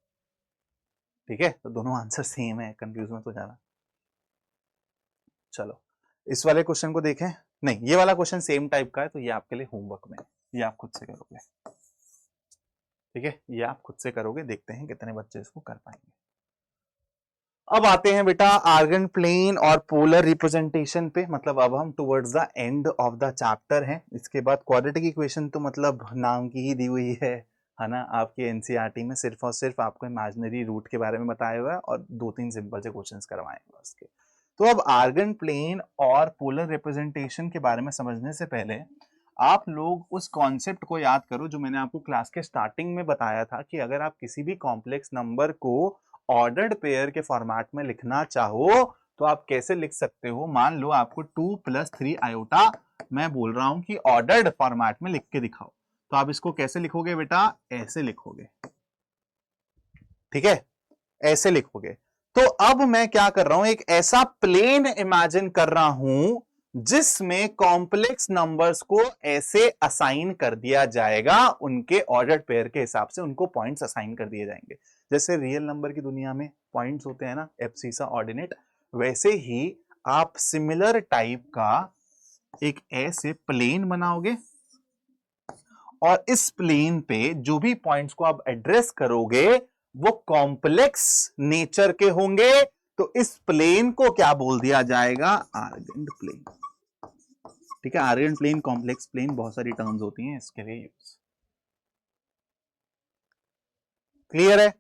ठीक है। तो दोनों आंसर सेम है, कंफ्यूज मत हो जाना। चलो इस वाले क्वेश्चन को देखें, नहीं ये वाला क्वेश्चन सेम टाइप का है तो ये आपके लिए होमवर्क में, ये आप खुद से करोगे, ठीक है, ये आप खुद से करोगे, देखते हैं कितने बच्चे इसको कर पाएंगे। अब आते हैं बेटा आर्गन प्लेन और पोलर रिप्रेजेंटेशन पे, मतलब अब हम towards the end of the chapter हैं। इसके बाद क्वाड्रेटिक इक्वेशन तो मतलब नाम की ही दी हुई है ना, आपकी एनसीईआरटी में सिर्फ और सिर्फ आपको इमेजिनरी रूट के बारे में बताया हुआ है और 2-3 सिंपल से क्वेश्चंस करवाए हैं उसके। तो अब आर्गन प्लेन और पोलर रिप्रेजेंटेशन के बारे में समझने से पहले आप लोग उस कॉन्सेप्ट को याद करो जो मैंने आपको क्लास के स्टार्टिंग में बताया था कि अगर आप किसी भी कॉम्प्लेक्स नंबर को ऑर्डर्ड पेयर के फॉर्मेट में लिखना चाहो तो आप कैसे लिख सकते हो। मान लो आपको 2 + 3 आयोटा मैं बोल रहा हूं कि ऑर्डर्ड फॉर्मेट में लिख के दिखाओ, तो आप इसको कैसे लिखोगे बेटा? ऐसे लिखोगे, ठीक है, ऐसे लिखोगे। तो अब मैं क्या कर रहा हूं, एक ऐसा प्लेन इमेजिन कर रहा हूं जिसमें कॉम्प्लेक्स नंबर्स को ऐसे असाइन कर दिया जाएगा, उनके ऑर्डर्ड पेयर के हिसाब से उनको पॉइंट्स असाइन कर दिए जाएंगे। जैसे रियल नंबर की दुनिया में पॉइंट्स होते हैं ना, एब्सिसा ऑर्डिनेट, वैसे ही आप सिमिलर टाइप का एक ऐसे प्लेन बनाओगे और इस प्लेन पे जो भी पॉइंट्स को आप एड्रेस करोगे वो कॉम्प्लेक्स नेचर के होंगे। तो इस प्लेन को क्या बोल दिया जाएगा? Argand plane. ठीक है, आर्गन प्लेन, कॉम्प्लेक्स प्लेन, बहुत सारी टर्म्स होती हैं इसके लिए यूज। क्लियर है?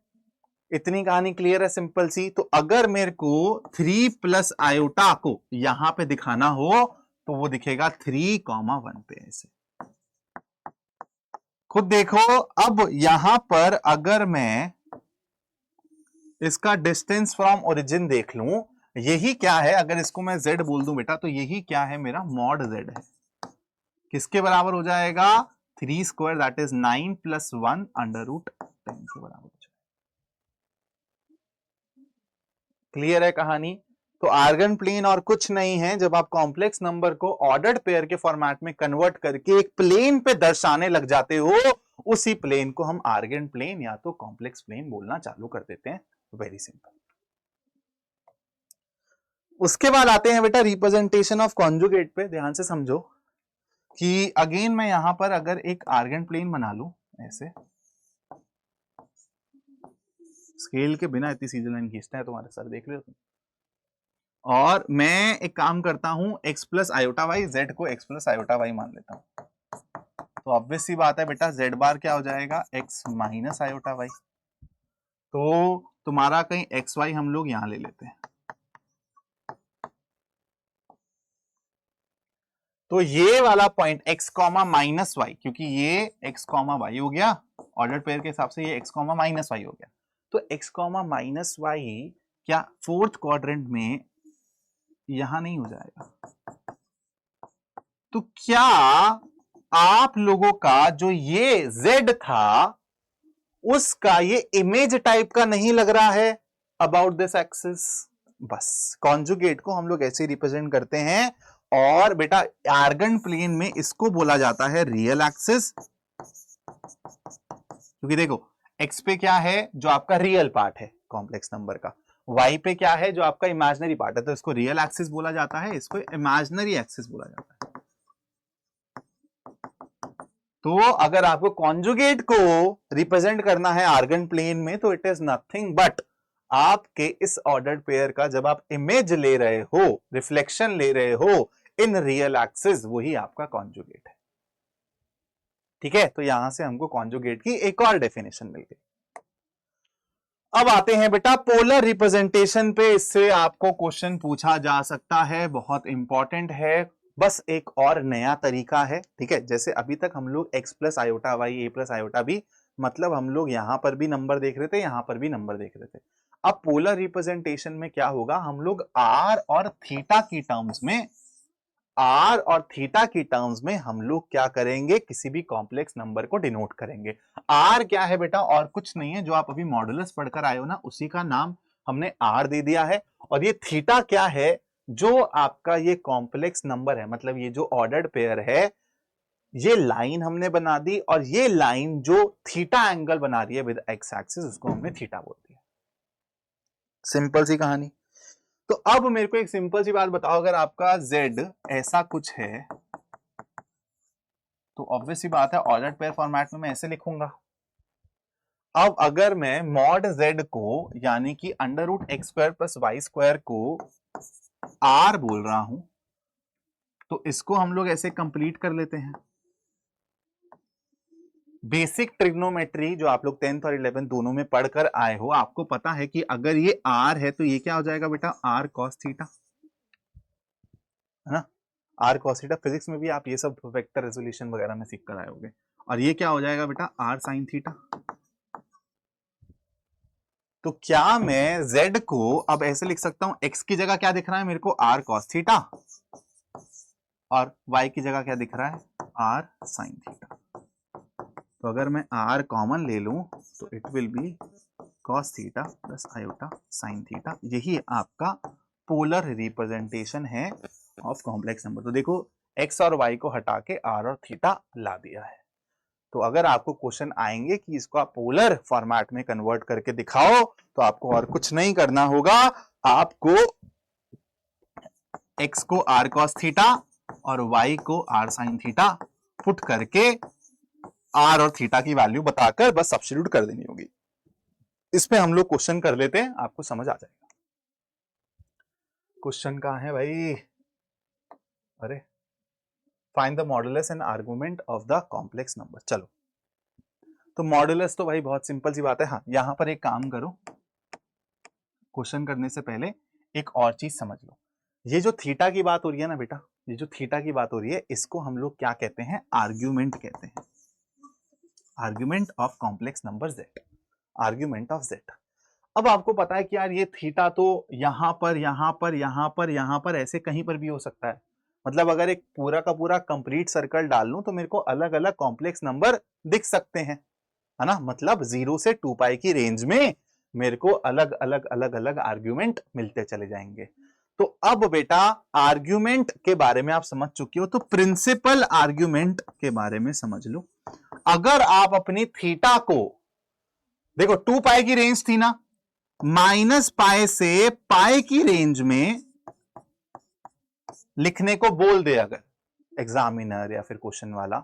इतनी कहानी क्लियर है, सिंपल सी। तो अगर मेरे को 3 + आयोटा को यहां पे दिखाना हो तो वो दिखेगा 3,1 पे ऐसे। खुद देखो, अब यहां पर अगर मैं इसका डिस्टेंस फ्रॉम ओरिजिन देख लूं, यही क्या है, अगर इसको मैं z बोल दूं बेटा, तो यही क्या है, मेरा मॉड z है। किसके बराबर हो जाएगा? 3² दैट इज 9 + 1 √10 के बराबर हो जाएगा। क्लियर है कहानी? तो आर्गन प्लेन और कुछ नहीं है, जब आप कॉम्प्लेक्स नंबर को ऑर्डर्ड पेयर के फॉर्मेट में कन्वर्ट करके एक प्लेन पे दर्शाने लग जाते हो, उसी प्लेन को हम आर्गन प्लेन या तो कॉम्प्लेक्स प्लेन बोलना चालू कर देते हैं। Very simple. उसके बाद आते हैं बेटा रिप्रेजेंटेशन ऑफ कॉन्जुगेट पे। ध्यान से समझो कि अगेन मैं यहां पर अगर एक आर्गन प्लेन बना लूं ऐसे, स्केल के बिना इतनी सीधी लाइन खींचता है तुम्हारे सर, देख लो तुम। और मैं एक काम करता हूं, x + आयोटा y, z को x + आयोटा y मान लेता हूं। तो ऑब्वियस सी बात है बेटा, z बार क्या हो जाएगा? x - iota y। तो तुम्हारा कहीं एक्स वाई हम लोग यहां ले लेते हैं। तो ये वाला पॉइंट x, -y, क्योंकि ये x, y हो गया, ऑर्डर पेयर के हिसाब से ये x, -y हो गया। तो x, -y क्या फोर्थ क्वाड्रेंट में यहां नहीं हो जाएगा? तो क्या आप लोगों का जो ये z था उसका ये इमेज टाइप का नहीं लग रहा है अबाउट दिस एक्सिस? बस कॉन्जुगेट को हम लोग ऐसे रिप्रेजेंट करते हैं। और बेटा आर्गन प्लेन में इसको बोला जाता है रियल एक्सिस, क्योंकि देखो x पे क्या है, जो आपका रियल पार्ट है कॉम्प्लेक्स नंबर का, y पे क्या है, जो आपका इमेजिनरी पार्ट है। तो इसको रियल एक्सिस बोला जाता है, इसको इमेजिनरी एक्सिस बोला जाता है। तो अगर आपको कॉन्जुगेट को रिप्रेजेंट करना है आर्गन प्लेन में, तो इट इज नथिंग बट आपके इस ऑर्डर्ड पेयर का जब आप इमेज ले रहे हो, रिफ्लेक्शन ले रहे हो इन रियल एक्सिस, वही आपका कॉन्जुगेट है। ठीक है, तो यहां से हमको कॉन्जुगेट की एक और डेफिनेशन मिल गई। अब आते हैं बेटा पोलर रिप्रेजेंटेशन पे। इससे आपको क्वेश्चन पूछा जा सकता है, बहुत इंपॉर्टेंट है, बस एक और नया तरीका है। ठीक है, जैसे अभी तक हम लोग x + iota y, a + iota b, मतलब हम लोग यहां पर भी नंबर देख रहे थे, यहां पर भी नंबर देख रहे थे। अब पोलर रिप्रेजेंटेशन में क्या होगा, हम लोग r और थीटा की टर्म्स में, आर और थीटा की टर्म्स में हम लोग क्या करेंगे, किसी भी कॉम्प्लेक्स नंबर को डिनोट करेंगे। आर क्या है बेटा? और कुछ नहीं है, जो आप अभी मॉडुलस पढ़कर आए हो ना, उसी का नाम हमने आर दे दिया है। और ये थीटा क्या है? जो आपका ये कॉम्प्लेक्स नंबर है, मतलब ये जो ऑर्डर्ड पेयर है, ये लाइन हमने बना दी, और ये लाइन जो थीटा एंगल बना रही है विद एक्स एक्सिस, उसको हमने थीटा बोल दिया। सिंपल सी कहानी। तो अब मेरे को एक सिंपल सी बात बताओ, अगर आपका z ऐसा कुछ है तो ऑब्वियस सी बात है ऑर्डर्ड पेयर फॉर्मेट में मैं ऐसे लिखूंगा। अब अगर मैं मॉड z को, यानी कि √x² + y² को r बोल रहा हूं, तो इसको हम लोग ऐसे कंप्लीट कर लेते हैं। बेसिक ट्रिग्नोमेट्री जो आप लोग 10th और 11th दोनों में पढ़कर आए हो, आपको पता है कि अगर ये r है तो ये क्या हो जाएगा बेटा? r cos theta. है ना, आर कॉस थीटा। फिजिक्स में भी आप ये सब वेक्टर रेजोल्यूशन वगैरह में सीख कर आए होगे। और ये क्या हो जाएगा बेटा, आर साइन थीटा। तो क्या मैं z को अब ऐसे लिख सकता हूं, x की जगह क्या दिख रहा है मेरे को, आर कॉस थीटा, और y की जगह क्या दिख रहा है, आर साइन थीटा। तो अगर मैं r कॉमन ले लूं तो it will be cos theta plus iota sine theta. यही आपका पोलर रिप्रेजेंटेशन है ऑफ कॉम्प्लेक्स नंबर। तो देखो x और y को हटा के r और थीटा ला दिया है। तो अगर आपको क्वेश्चन आएंगे कि इसको आप पोलर फॉर्मेट में कन्वर्ट करके दिखाओ, तो आपको और कुछ नहीं करना होगा, आपको x को r cos थीटा और y को r sin थीटा पुट करके r और थीटा की वैल्यू बताकर बस सब्स्टिट्यूट कर देनी होगी। इसमें हम लोग क्वेश्चन कर लेते हैं, आपको समझ आ जाएगा। क्वेश्चन कहां है भाई, अरे find the modulus and argument of the complex number. चलो, तो मॉडुलस तो भाई बहुत सिंपल सी बात है। हाँ, यहां पर एक काम करो, क्वेश्चन करने से पहले एक और चीज समझ लो। ये जो थीटा की बात हो रही है ना बेटा, ये जो थीटा की बात हो रही है, इसको हम लोग क्या कहते हैं, आर्ग्यूमेंट कहते हैं। Argument of complex number z, argument of z। अब आपको पता है कि यार ये थीटा तो यहां पर यहां पर यहां पर यहां पर ऐसे कहीं पर भी हो सकता है। मतलब अगर एक पूरा का पूरा कंप्लीट सर्कल डाल लूं तो मेरे को अलग अलग कॉम्प्लेक्स नंबर दिख सकते हैं, है ना। मतलब 0 से 2 पाई की रेंज में मेरे को अलग अलग अलग अलग आर्ग्यूमेंट मिलते चले जाएंगे। तो अब बेटा आर्ग्यूमेंट के बारे में आप समझ चुके हो, तो प्रिंसिपल आर्ग्यूमेंट के बारे में समझ लो। अगर आप अपनी थीटा को देखो 2 पाई की रेंज थी ना, माइनस पाई से पाई की रेंज में लिखने को बोल दे अगर एग्जामिनर या फिर क्वेश्चन वाला,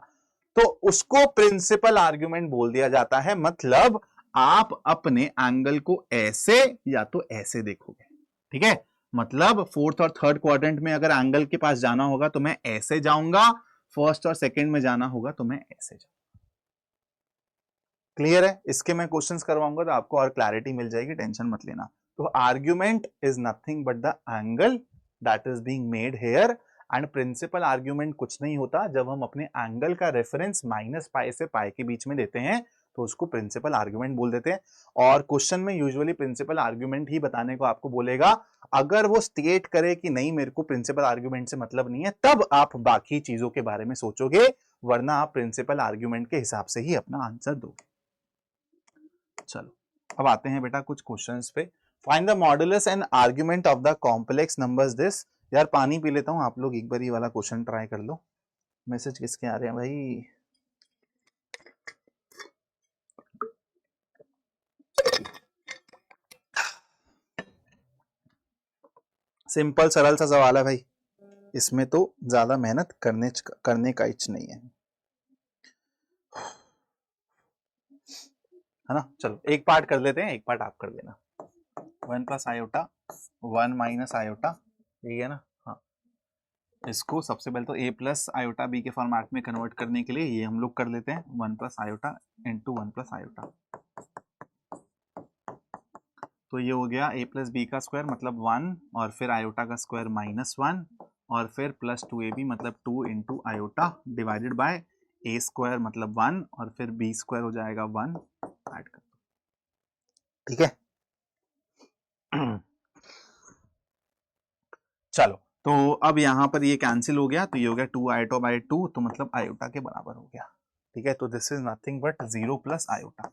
तो उसको प्रिंसिपल आर्ग्यूमेंट बोल दिया जाता है। मतलब आप अपने एंगल को ऐसे या तो ऐसे देखोगे, ठीक है। मतलब फोर्थ और थर्ड क्वाड्रेंट में अगर एंगल के पास जाना होगा तो मैं ऐसे जाऊंगा, फर्स्ट और सेकंड में जाना होगा तो मैं ऐसे जाऊंगा। क्लियर है? इसके मैं क्वेश्चंस करवाऊंगा तो आपको और क्लैरिटी मिल जाएगी, टेंशन मत लेना। तो argument is nothing but the angle that is being made here, and principal argument कुछ नहीं होता, जब हम अपने एंगल का रेफरेंस माइनस पाई से पाई के बीच में देते हैं तो उसको प्रिंसिपल आर्ग्यूमेंट बोल देते हैं। और क्वेश्चन में यूजुअली प्रिंसिपल आर्ग्यूमेंट ही बताने को आपको बोलेगा। अगर वो स्टेट करे कि नहीं मेरे को प्रिंसिपल आर्ग्यूमेंट से मतलब नहीं है, तब आप बाकी चीजों के बारे में सोचोगे, वरना आप प्रिंसिपल आर्ग्यूमेंट के हिसाब से ही अपना आंसर दोगे। चलो अब आते हैं बेटा कुछ क्वेश्चंस पे। Find the modulus and argument of the complex numbers this. यार पानी पी लेता हूं, आप लोग एक बार ये वाला क्वेश्चन ट्राई कर लो। मैसेज किसके आ रहे हैं भाई? सिंपल सरल सा सवाल है भाई, इसमें तो ज्यादा मेहनत करने का इच नहीं है ना। चलो एक पार्ट कर लेते हैं, एक पार्ट आप कर लेना। 1 प्लस आयोटा 1 माइनस आयोटा, ठीक है ना। हाँ, इसको सबसे पहले तो a प्लस आयोटा b के फॉर्मेट में कन्वर्ट करने के लिए ये हम लोग कर लेते हैं 1 plus iota into 1 plus iota. तो ये हो गया a प्लस बी का स्क्वायर मतलब 1, और फिर आयोटा का स्क्वायर -1, और फिर प्लस 2ab मतलब 2 into iota divided bye a square मतलब 1, और फिर b स्क्वायर हो जाएगा 1, ऐड कर दो, ठीक है। चलो तो अब यहां पर ये कैंसिल हो गया, तो ये हो गया 2 आयोटा बाय 2, तो मतलब आयोटा के बराबर हो गया, ठीक है। तो this is nothing but 0 plus iota.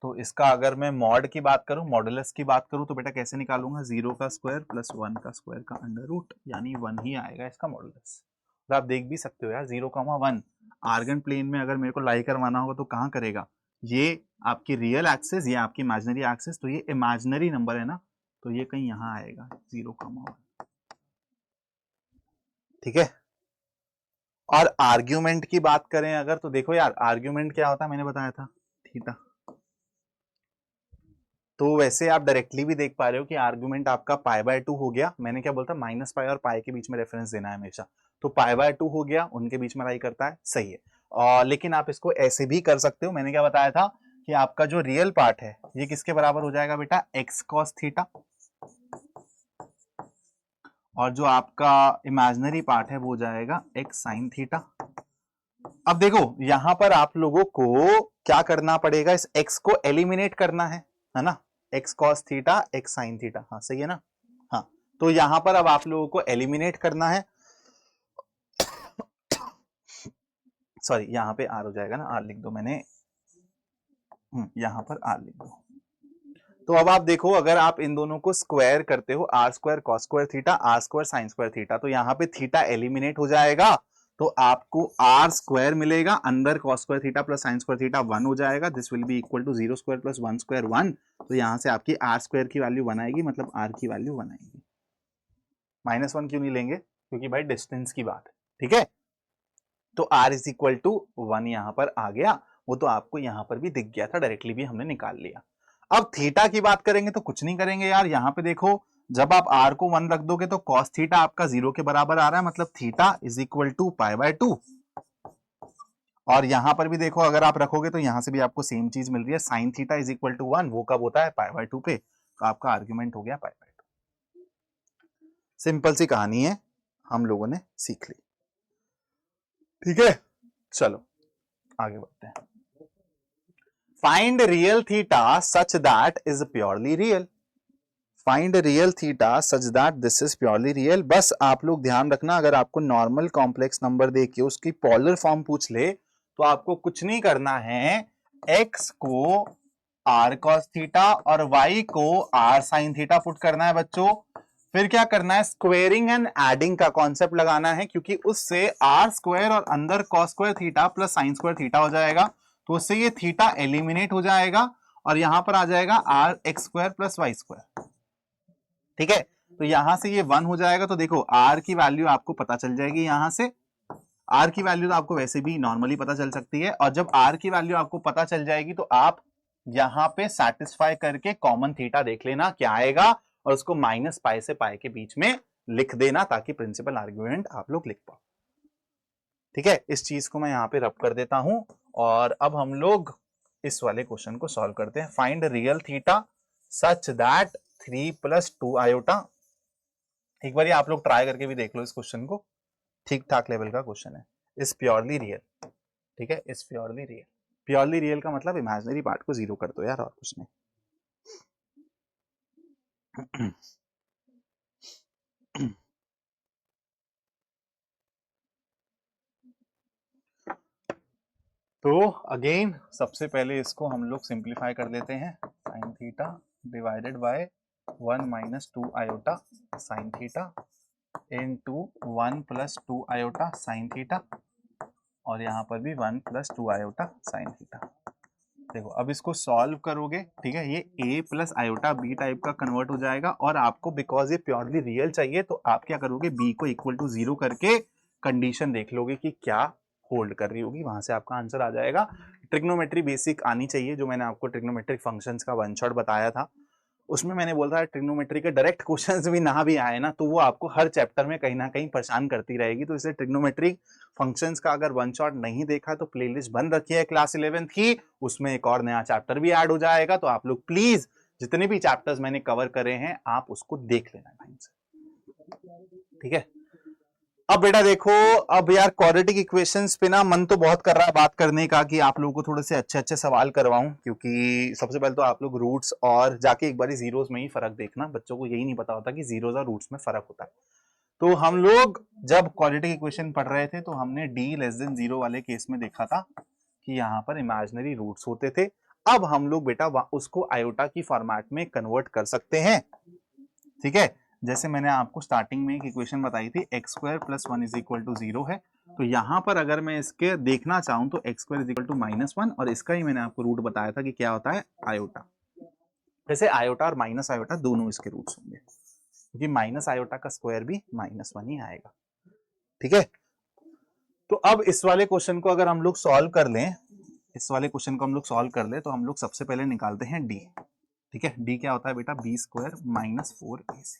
तो इसका अगर मैं मॉड की बात करूं, मॉडुलस की बात करूं, तो बेटा कैसे निकालूंगा, 0 का स्क्वायर प्लस 1 का स्क्वायर का अंडर रूट, यानी 1 ही आएगा इसका मॉडुलस। तो आप देख भी सकते हो यार 0,1 आर्गन प्लेन में अगर मेरे को लाई करवाना होगा तो कहां करेगा, ये आपकी रियल एक्सिस, ये आपकी इमेजिनरी एक्सिस, तो ये इमेजिनरी नंबर है ना, तो ये कहीं यहां आएगा 0,1, ठीक है। और आर्ग्यूमेंट की बात करें अगर, तो देखो यार आर्ग्यूमेंट क्या होता है, मैंने बताया था थीटा। तो वैसे आप डायरेक्टली भी देख पा रहे हो कि आर्गुमेंट आपका पाई बाय 2 हो गया। मैंने क्या बोलता, माइनस पाई और पाई के बीच में रेफरेंस देना है हमेशा, तो पाई बाय 2 हो गया, उनके बीच में लाई करता है, सही है। और लेकिन आप इसको ऐसे भी कर सकते हो, मैंने क्या बताया था कि आपका जो रियल पार्ट है ये किसके बराबर हो जाएगा बेटा, एक्स कॉस थीटा, और जो आपका इमेजिनरी पार्ट है वो हो जाएगा x sin थीटा। अब देखो यहां पर आप लोगों को क्या करना पड़ेगा, इस x को एलिमिनेट करना है ना, x cos theta x sin theta, हाँ सही है ना। हाँ तो यहां पर अब आप लोगों को एलिमिनेट करना है, सॉरी यहां पे r हो जाएगा ना, r लिख दो मैंने, यहां पर r लिख दो। तो अब आप देखो अगर आप इन दोनों को स्क्वायर करते हो, R square cos square theta R square sine square theta, तो यहाँ पे थीटा एलिमिनेट हो जाएगा, तो आपको आर स्क्वायर मिलेगा, अंदर cos square theta plus sine square theta 1 हो जाएगा, this will be equal to 0 square plus 1 square 1। तो यहाँ से आपकी आर स्क्वायर की वैल्यू 1 आएगी, मतलब आर की वैल्यू 1 आएगी। -1 क्यों नहीं लेंगे, क्योंकि भाई डिस्टेंस की बात है, ठीक है। तो आर इज इक्वल टू 1 यहाँ पर आ गया, वो तो आपको यहाँ पर भी दिख गया था, डायरेक्टली भी हमने निकाल लिया। अब थीटा की बात करेंगे तो कुछ नहीं करेंगे यार, यहाँ पे देखो जब आप r को 1 रख दोगे तो cos थीटा आपका 0 के बराबर आ रहा है, मतलब थीटा इज इक्वल टू π/2। और यहां पर भी देखो अगर आप रखोगे तो यहां से भी आपको सेम चीज मिल रही है, sine theta is equal to 1, वो कब होता है π/2 पे, तो आपका आर्ग्यूमेंट हो गया π/2। सिंपल सी कहानी है, हम लोगों ने सीख ली, ठीक है। चलो आगे बढ़ते हैं। Find real theta such that is purely real, find real theta such that this is purely real. बस आप लोग ध्यान रखना, अगर आपको नॉर्मल कॉम्प्लेक्स नंबर दे के उसकी पोलर फॉर्म पूछ ले तो आपको कुछ नहीं करना है, x को r cos थीटा और y को r sin थीटा पुट करना है बच्चों। फिर क्या करना है, स्क्वेयरिंग एंड एडिंग का कॉन्सेप्ट लगाना है, क्योंकि उससे r स्क्वायर और अंदर cos square theta plus sine square theta हो जाएगा, तो उससे ये थीटा एलिमिनेट हो जाएगा और यहां पर आ जाएगा r x square plus Y square, ठीक है। तो यहां से ये 1 हो जाएगा, तो देखो r की वैल्यू आपको पता चल जाएगी, यहां से r की वैल्यू तो आपको वैसे भी नॉर्मली पता चल सकती है, और जब r की वैल्यू आपको पता चल जाएगी तो आप यहां पे सेटिस्फाई करके कॉमन थीटा देख लेना क्या आएगा, और उसको -π से π के बीच में लिख देना, ताकि प्रिंसिपल आर्गुमेंट आप लोग लिख पाओ, ठीक है। इस चीज को मैं यहाँ पे रब कर देता हूं, और अब हम लोग इस वाले क्वेश्चन को सॉल्व करते हैं। Find real theta such that 3 + 2 iota. एक बार आप लोग ट्राई करके भी देख लो इस क्वेश्चन को, ठीक ठाक लेवल का क्वेश्चन है। इज प्योरली रियल, ठीक है, is purely real. Purely real का मतलब इमेजिनरी पार्ट को 0 कर दो यार, और कुछ नहीं। तो अगेन सबसे पहले इसको हम लोग सिंप्लीफाई कर लेते हैं, sine theta divided by 1 - 2 iota sine theta into 1 + 2 iota sine theta, और यहाँ पर भी 1 + 2 आयोटा साइन थीटा। देखो अब इसको सॉल्व करोगे, ठीक है, ये a plus iota b type का कन्वर्ट हो जाएगा, और आपको बिकॉज ये प्योरली रियल चाहिए तो आप क्या करोगे, b को इक्वल टू 0 करके कंडीशन देख लोगे कि क्या होल्ड कर रही होगी, वहां से आपका आंसर आ जाएगा। ट्रिग्नोमेट्री बेसिक आनी चाहिए, जो मैंने आपको ट्रिग्नोमेट्रिक फंक्शंस का वन शॉट बताया था, उसमें मैंने बोला था ट्रिग्नोमेट्री के डायरेक्ट क्वेश्चंस भी ना भी आए ना तो वो आपको हर चैप्टर में कहीं ना कहीं परेशान करती रहेगी, तो इसलिए ट्रिग्नोमेट्री फंक्शंस का अगर वन शॉट नहीं देखा तो प्लेलिस्ट बन रखी है क्लास 11th की, उसमें एक और नया चैप्टर भी ऐड हो जाएगा, तो आप लोग प्लीज जितने भी चैप्टर्स मैंने कवर करे हैं आप उसको देख लेना टाइम से, ठीक है। अब बेटा देखो, अब यार क्वाड्रेटिक इक्वेशंस पे ना मन तो बहुत कर रहा है बात करने का, कि आप लोगों को थोड़े से अच्छे अच्छे सवाल करवाऊं, क्योंकि सबसे पहले तो आप लोग रूट्स और जाके एक बार जीरोस में ही फर्क देखना, बच्चों को यही नहीं पता होता कि जीरोस और रूट्स में फर्क होता है। तो हम लोग जब क्वाड्रेटिक इक्वेशन पढ़ रहे थे तो हमने d < 0 वाले केस में देखा था कि यहाँ पर इमेजिनरी रूट्स होते थे। अब हम लोग बेटा उसको आयोटा की फॉर्मेट में कन्वर्ट कर सकते हैं, ठीक है। जैसे मैंने आपको स्टार्टिंग में एक इक्वेशन बताई थी, x² + 1 = 0 है, तो यहां पर अगर मैं इसके देखना चाहूं तो x² = -1, और इसका ही मैंने आपको रूट बताया था कि क्या होता है आयोटा। वैसे आयोटा और माइनस आयोटा दोनों इसके रूट्स होंगे, क्योंकि माइनस आयोटा का स्क्वायर भी -1 ही आएगा, ठीक है। तो अब इस वाले क्वेश्चन को अगर हम लोग सॉल्व कर लें, इस वाले क्वेश्चन को हम लोग सॉल्व कर ले तो हम लोग सबसे पहले निकालते हैं d, ठीक है। d क्या होता है बेटा, b² - 4ac।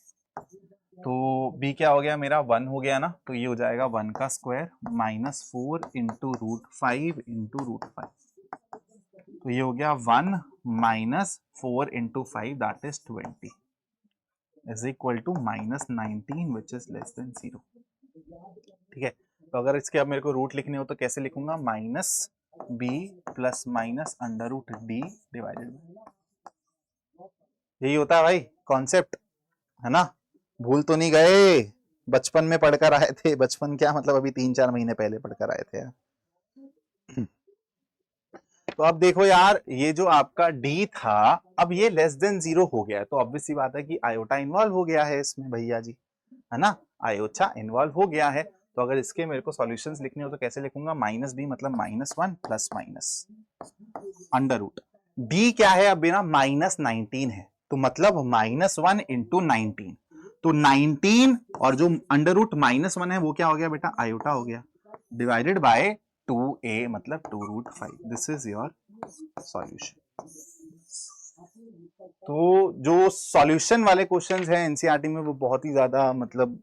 तो b क्या हो गया मेरा, 1 हो गया ना, तो ये हो जाएगा 1 का स्क्वायर -4 × √5 × √5, तो ये हो गया 1 - 4 × 5 that is 20। Is equal to -19 which is less than 0। ठीक है, तो अगर इसके अब मेरे को रूट लिखने हो तो कैसे लिखूंगा, -b plus minus under root D divided by, यही होता है भाई कॉन्सेप्ट, है ना, भूल तो नहीं गए, बचपन में पढ़कर आए थे, बचपन क्या मतलब अभी 3-4 महीने पहले पढ़कर आए थे। तो अब देखो यार, ये जो आपका d था अब ये लेस देन 0 हो गया है, तो ऑब्वियस सी बात है कि आयोटा इन्वॉल्व हो गया है इसमें भैया जी, है ना, आयोटा इन्वॉल्व हो गया है। तो अगर इसके मेरे को सॉल्यूशंस लिखने हो तो कैसे लिखूंगा, -b मतलब -1 plus minus under root d क्या है अब बिना -19 है, तो मतलब -1 इंटू 19, तो 19 और जो अंडर रूट -1 है वो क्या हो गया बेटा, आयोटा हो गया, डिवाइडेड बाय 2a मतलब 2√5। This is your solution. तो जो सॉल्यूशन वाले क्वेश्चंस हैं एनसीईआरटी में वो बहुत ही ज्यादा मतलब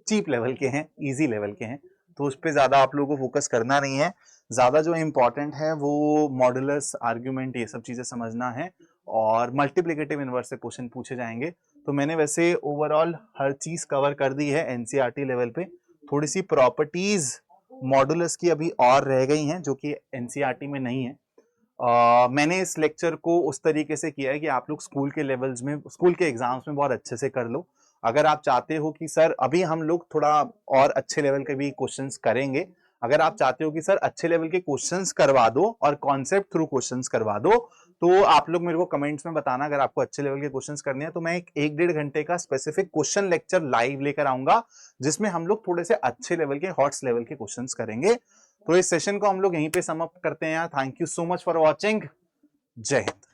चीप लेवल के हैं, इजी लेवल के हैं, तो उस पर ज्यादा आप लोगों को फोकस करना नहीं है। ज्यादा जो इंपॉर्टेंट है वो मॉडुलस, आर्ग्यूमेंट, ये सब चीजें समझना है, और मल्टीप्लिकेटिव इनवर्स से क्वेश्चन पूछे जाएंगे। तो मैंने वैसे ओवरऑल हर चीज कवर कर दी है एनसीईआरटी लेवल पे, थोड़ी सी प्रॉपर्टीज मॉडुलस की अभी और रह गई हैं जो कि एनसीईआरटी में नहीं है। मैंने इस लेक्चर को उस तरीके से किया है कि आप लोग स्कूल के लेवल्स में, स्कूल के एग्जाम्स में बहुत अच्छे से कर लो। अगर आप चाहते हो कि सर अभी हम लोग थोड़ा और अच्छे लेवल के भी क्वेश्चंस करेंगे, अगर आप चाहते हो कि सर अच्छे लेवल के क्वेश्चंस करवा दो और कॉन्सेप्ट थ्रू क्वेश्चंस करवा दो, तो आप लोग मेरे को कमेंट्स में बताना। अगर आपको अच्छे लेवल के क्वेश्चंस करने हैं तो मैं एक 1-1.5 घंटे का स्पेसिफिक क्वेश्चन लेक्चर लाइव लेकर आऊंगा, जिसमें हम लोग थोड़े से अच्छे लेवल के, हॉट्स लेवल के क्वेश्चंस करेंगे। तो इस सेशन को हम लोग यहीं पे समाप्त करते हैं। Thank you so much for watching. जय हिंद।